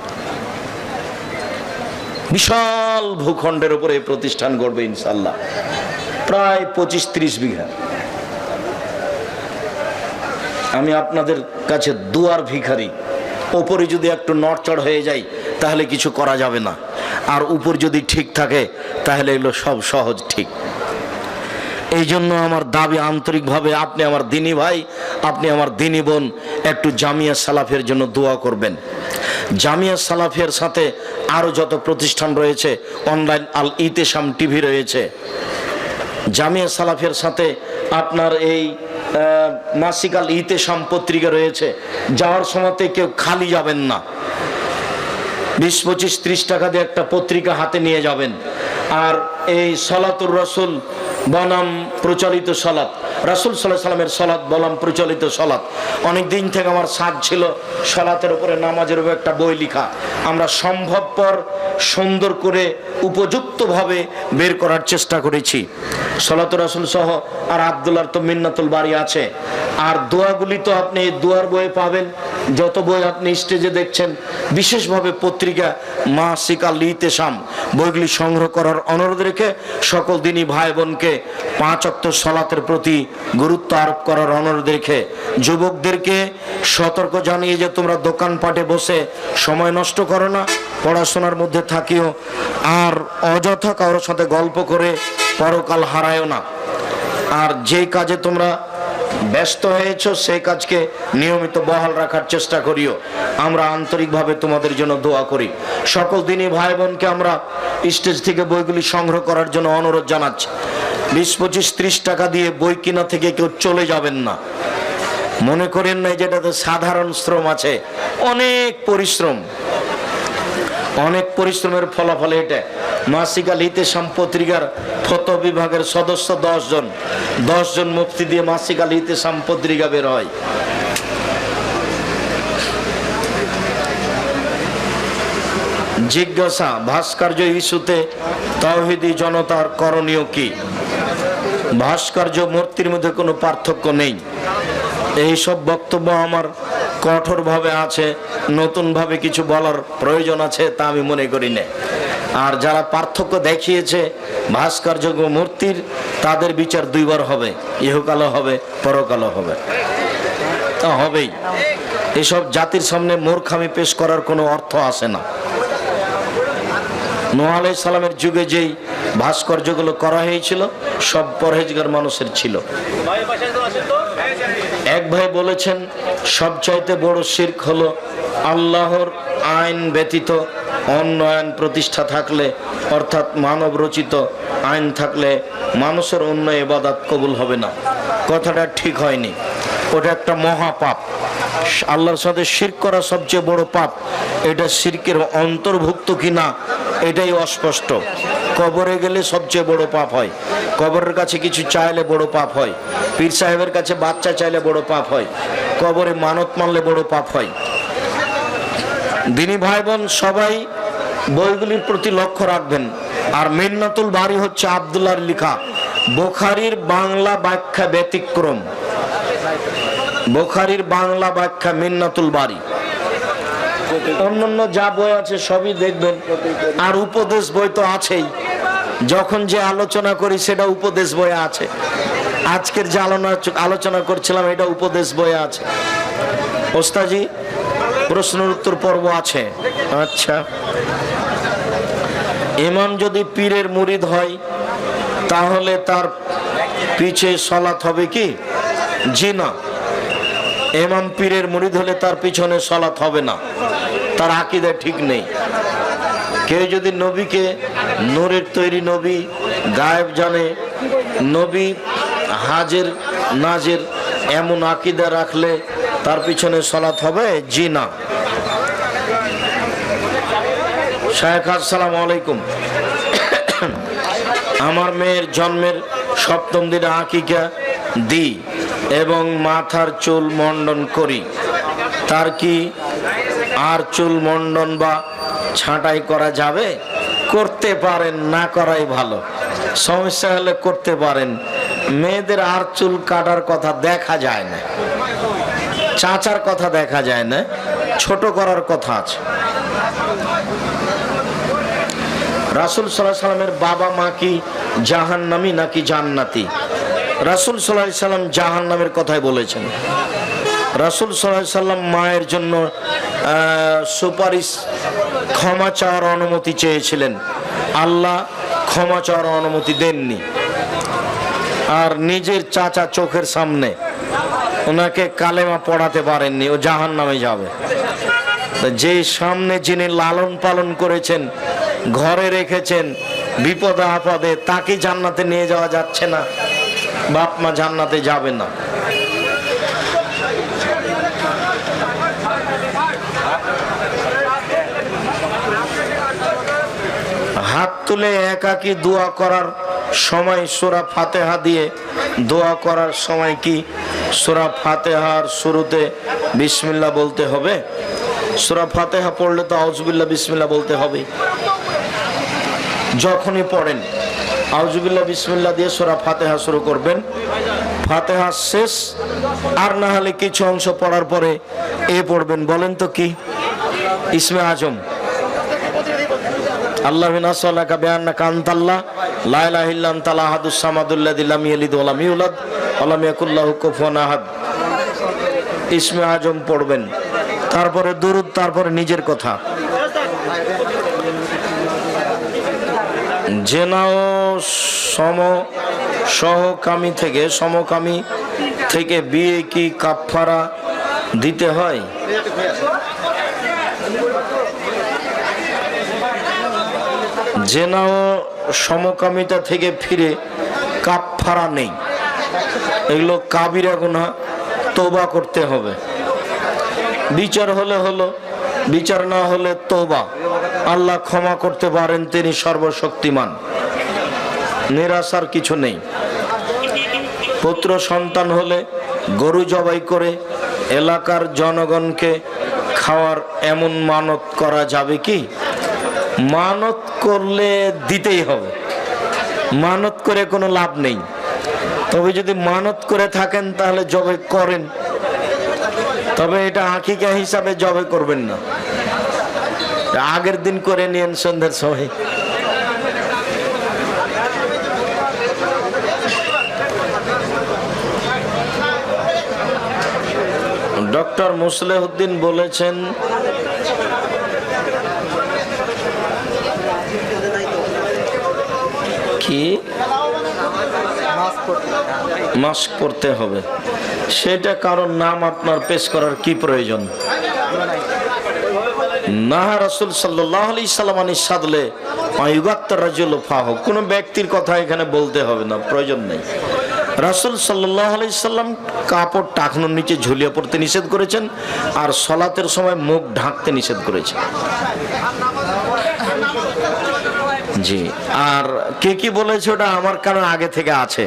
বিশাল ভূখণ্ডের উপরে এই প্রতিষ্ঠান গড়বে ইনশাল্লাহ। প্রায় 25-30 বিঘা। আমি আপনাদের কাছে দুয়ার ভিখারি। ওপরে যদি একটু নড়চড় হয়ে যায় তাহলে কিছু করা যাবে না, আর উপর যদি ঠিক থাকে তাহলে এগুলো সব সহজ ঠিক। এই জন্য আমার দাবি আন্তরিকভাবে, আপনি আমার দিনী ভাই, আপনি আমার দিনী বোন, একটু জামিয়া সালাফিয়ার জন্য দোয়া করবেন। জামিয়া সালাফিয়ার সাথে আরো যত প্রতিষ্ঠান রয়েছে, অনলাইন আল ইতেশাম টিভি রয়েছে, জামিয়া সালাফিয়ার সাথে আপনার এই মাসিক আল ইতেশাম পত্রিকা রয়েছে। যাওয়ার সময়তে কেউ খালি যাবেন না, 20, 25, 30 টাকা দিয়ে একটা পত্রিকা হাতে নিয়ে যাবেন। আর এই সলাতুর রসুল বনাম প্রচলিত সলাত, রাসূল সাল্লাল্লাহু আলাইহি সাল্লামের সলাত বনাম প্রচলিত সলাত। অনেক দিন থেকে আমার সাধ ছিল সলাতের উপরে, নামাজের উপরে একটা বই লেখা। আমরা সম্ভবপর সুন্দর করে উপযুক্তভাবে বের করার চেষ্টা করেছি। সলাতুর রাসূল সহ আর আব্দুল্লাহর তো মিন্নাতুল বাড়ি আছে। আর দোয়াগুলি তো আপনি দোয়ার বইয়ে পাবেন। যত বই আপনি স্টেজে দেখছেন, বিশেষভাবে পত্রিকা মাসিক আল ইতেশাম, বইগুলি সংগ্রহ করার অনুরোধ রেখে সকল দিনী ভাই বোনকে 5 ওয়াক্ত সালাতের প্রতি গুরুত্ব আরোপ করার অনুরোধ রেখে যুবকদেরকে সতর্ক জানিয়ে যে তোমরা দোকানপাটে বসে সময় নষ্ট করো না, পড়াশোনার মধ্যে থাকিও, আর অযথা কারোর সাথে গল্প করে পরকাল হারায়ও না। আর যে কাজে তোমরা ব্যস্ত হয়েছ, সেই কাজকে নিয়মিত বহাল রাখার চেষ্টা করিও। আমরা আন্তরিকভাবে তোমাদের জন্য দোয়া করি। সকল দিনই ভাই বোনকে আমরা স্টেজ থেকে বইগুলি সংগ্রহ করার জন্য অনুরোধ জানাচ্ছি। 20, 25, 30 টাকা দিয়ে বই কিনা থেকে কেউ চলে যাবেন না। মনে করেন না যেটাতে সাধারণ শ্রম আছে, অনেক পরিশ্রম, অনেক পরিশ্রমের ফলাফল এটা। মাসিক আল ইতেসাম পত্রিকার ফতোয়া বিভাগের সদস্য 10 জন মুফতি দিয়ে মাসিক আল ইতেসাম পত্রিকা বের হয়। জিজ্ঞাসা, ভাস্কর্য ইস্যুতে তাওহীদি জনতার করণীয় কি? ভাস্কর্য মূর্তির মধ্যে কোনো পার্থক্য নেই। এইসব বক্তব্য আমার কঠোরভাবে আছে, নতুনভাবে কিছু বলার প্রয়োজন আছে তা আমি মনে করি না। আর যারা পার্থক্য দেখিয়েছে ভাস্কর্য মূর্তির, তাদের বিচার দুইবার হবে, ইহকালও হবে, পরকালও হবে। তা হবেই। এসব জাতির সামনে মূর্খামি পেশ করার কোনো অর্থ আসে না। নূহ আলাইহিস সালামের যুগে যেই ভাস্কর্যগুলো করা হয়েছিল সব পরহেজগার মানুষের ছিল। এক ভাই বলেছেন, সবচাইতে বড় শিরক হলো আল্লাহর আইন ব্যতীত অন্য আইন প্রতিষ্ঠা থাকলে, অর্থাৎ মানব রচিত আইন থাকলে মানুষের অন্য ইবাদত কবুল হবে না। কথাটা ঠিক হয়নি, ওটা একটা মহাপাপ। আল্লাহর সাথে শিরক করা সবচেয়ে বড় পাপ। এটা শিরকের অন্তর্ভুক্ত কিনা এটাই অস্পষ্ট। কবরে গেলে সবচেয়ে বড় পাপ হয়, কবরের কাছে কিছু চাইলে বড় পাপ হয়, পীর সাহেবের কাছে বাচ্চা চাইলে বড় পাপ হয়, কবরে মানত মানলে বড় পাপ হয়। দিনী ভাই বোন সবাই বইগুলির প্রতি লক্ষ্য রাখবেন। আর মিন্নাতুল বারী হচ্ছে আব্দুল্লাহর লেখা। বুখারীর বাংলা ব্যাখ্যা ব্যতিক্রম। বুখারীর বাংলা ব্যাখ্যা মিন্নাতুল বারী। অন্যান্য যা বই আছে সবই দেখবেন। আর উপদেশ বই তো আছেই, যখন যে আলোচনা করি সেটা উপদেশ বইয়ে আছে। আজকের যে আলোচনা করছিলাম এটা উপদেশ বইয়ে আছে। ওস্তাজি, প্রশ্নের উত্তর পর্ব আছে। আচ্ছা, ইমাম যদি পীরের মুরিদ হয় তাহলে তার পিছে সালাত হবে কি? জি না, ইমাম পীরের মুরিদ হলে তার পিছনে সালাত হবে না, তার আকীদা ঠিক নেই। কেউ যদি নবীকে নূরের তৈরি নবী, গায়েব জানে, নবী হাজের নাজের, এমন আকীদা রাখলে তার পিছনে সালাত হবে? জি না। শায়েখ, আসসালামু আলাইকুম। আমার মেয়ের জন্মের 7ম দিনে আকিকা দিই এবং মাথার চুল মন্ডন করি। তার কি আর চুল মন্ডন বা ছাঁটাই করা যাবে? করতে পারেন, না করাই ভালো। সমস্যা হলে করতে পারেন। মেয়েদের আর চুল কাটার কথা দেখা যায় না, চাচার কথা দেখা যায় না, ছোট করার কথা আছে। রাসূল সাল্লাল্লাহু আলাইহি সাল্লামের বাবা মা কি জাহান্নামী নাকি জান্নাতি? রাসূল সাল্লাল্লাহু আলাইহি সাল্লাম জাহান্নামের কথাই বলেছেন। রাসূল সাল্লাল্লাহু আলাইহি সাল্লাম মায়ের জন্য সুপারিশ, ক্ষমা চাওয়ার অনুমতি চেয়েছিলেন। আল্লাহ ক্ষমা চাওয়ার অনুমতি দেননি। আর নিজের চাচা চোখের সামনে ওনাকে কালেমা পড়াতে পারেননি, ও জাহান্নামে যাবে। যে সামনে যিনি লালন পালন করেছেন, ঘরে রেখেছেন, বিপদে আপদে, তাকে জান্নাতে নিয়ে যাওয়া যাচ্ছে না? বাপ মা জান্নাতে যাবে না। হাত তুলে একাকী দোয়া করার সময় সূরা ফাতিহা দিয়ে দোয়া করার সময় কি সূরা ফাতিহার শুরুতে বিসমিল্লাহ বলতে হবে? সূরা ফাতিহা পড়লে তো আউযুবিল্লাহ বিসমিল্লাহ বলতে হবে। যখনই পড়েন আউযুবিল্লাহ বিসমিল্লাহ দিয়ে সূরা ফাতিহা শুরু করবেন। ফাতিহা শেষ, আর না হলে কিছু অংশ পড়ার পরে এ পড়বেন, বলেন তো কি? ইসমে আজম, আল্লাহু নাসালাকা বিআন্নাকা আনতাল্লাহ লা ইলাহা ইল্লা আনতাল আহাদুস সামাদুল্লাযী লাম ইয়ালিদ ওয়া লাম ইউলাদ ওয়া লাম ইয়াকুল লাহু কুফুয়ান আহাদ। ইসমে আজম পড়বেন, তারপরে দুরূদ, তারপরে নিজের কথা। জেনা ও সমকামী থেকে বিয়ে কি কাফারা দিতে হয়? জেনা ও সমকামিতা থেকে ফিরে কাফারা নেই, এগুলো কাবিরা গুনাহ, তওবা করতে হবে। বিচার হলে হলো, বিচার না হলে তওবা, আল্লাহ ক্ষমা করতে পারেন, তিনি সর্বশক্তিমান, নিরাশার কিছু নেই। পুত্র সন্তান হলে গরু জবাই করে এলাকার জনগণকে খাওয়ার এমন মানত করা যাবে কি? মানত করলে দিতেই হবে, মানত করে কোনো লাভ নেই। তবে যদি মানত করে থাকেন তাহলে জবাই করেন, তবে এটা আকিকা হিসাবে জবাই করবেন না, আগের দিন করে নিয়েন সন্ধ্যার সময়। ডক্টর মুসলেহুদ্দিন বলেছেন কি মাস্ক পরতে হবে, সেটা কারণ নাম আপনার পেশ করার কি প্রয়োজন? না, রাসূল সাল্লাল্লাহু আলাইহি সাল্লাম সাদলে আয়ুগাত্তার রাজুল ফাহ, কোন ব্যক্তির কথা এখানে বলতে হবে না, প্রয়োজন নেই। রাসূল সাল্লাল্লাহু আলাইহি সাল্লাম কাপড় টাকনোর নিচে ঝুলিয়ে পড়তে নিষেধ করেছেন, আর সালাতের সময় মুখ ঢাকতে নিষেধ করেছেন। জি, আর কে কি বলেছে ওটা আমার কারণ আগে থেকে আছে,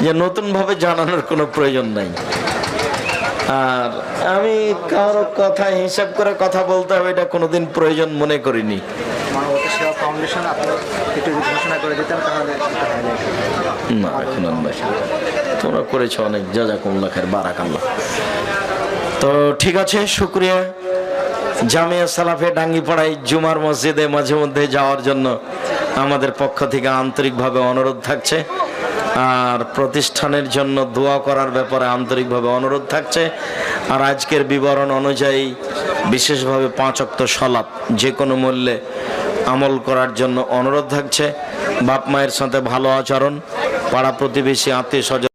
যে নতুন ভাবে জানানোর কোনো প্রয়োজন নাই। আর আমি কারো কথা হিসাব করে কথা বলতে হবে এটা কোনোদিন প্রয়োজন মনে করিনি। না, এখন তোমরা করেছো অনেক, জাযাকুমুল্লাহ খাইর, বারাকাল্লাহ। তো ঠিক আছে, শুকরিয়া। জামিয়া সালাফে ডাঙ্গিপাড়ায় জুমার মসজিদে মাঝে মধ্যে যাওয়ার জন্য আমাদের পক্ষ থেকে আন্তরিকভাবে অনুরোধ থাকছে, আর প্রতিষ্ঠানের জন্য দোয়া করার ব্যাপারে আন্তরিকভাবে অনুরোধ থাকছে। আর আজকের বিবরণ অনুযায়ী বিশেষভাবে 5 ওয়াক্ত সালাত যে কোনো মূল্যে আমল করার জন্য অনুরোধ থাকছে। বাপ মায়ের সাথে ভালো আচরণ, পাড়া প্রতিবেশী, আত্মীয় স্বজন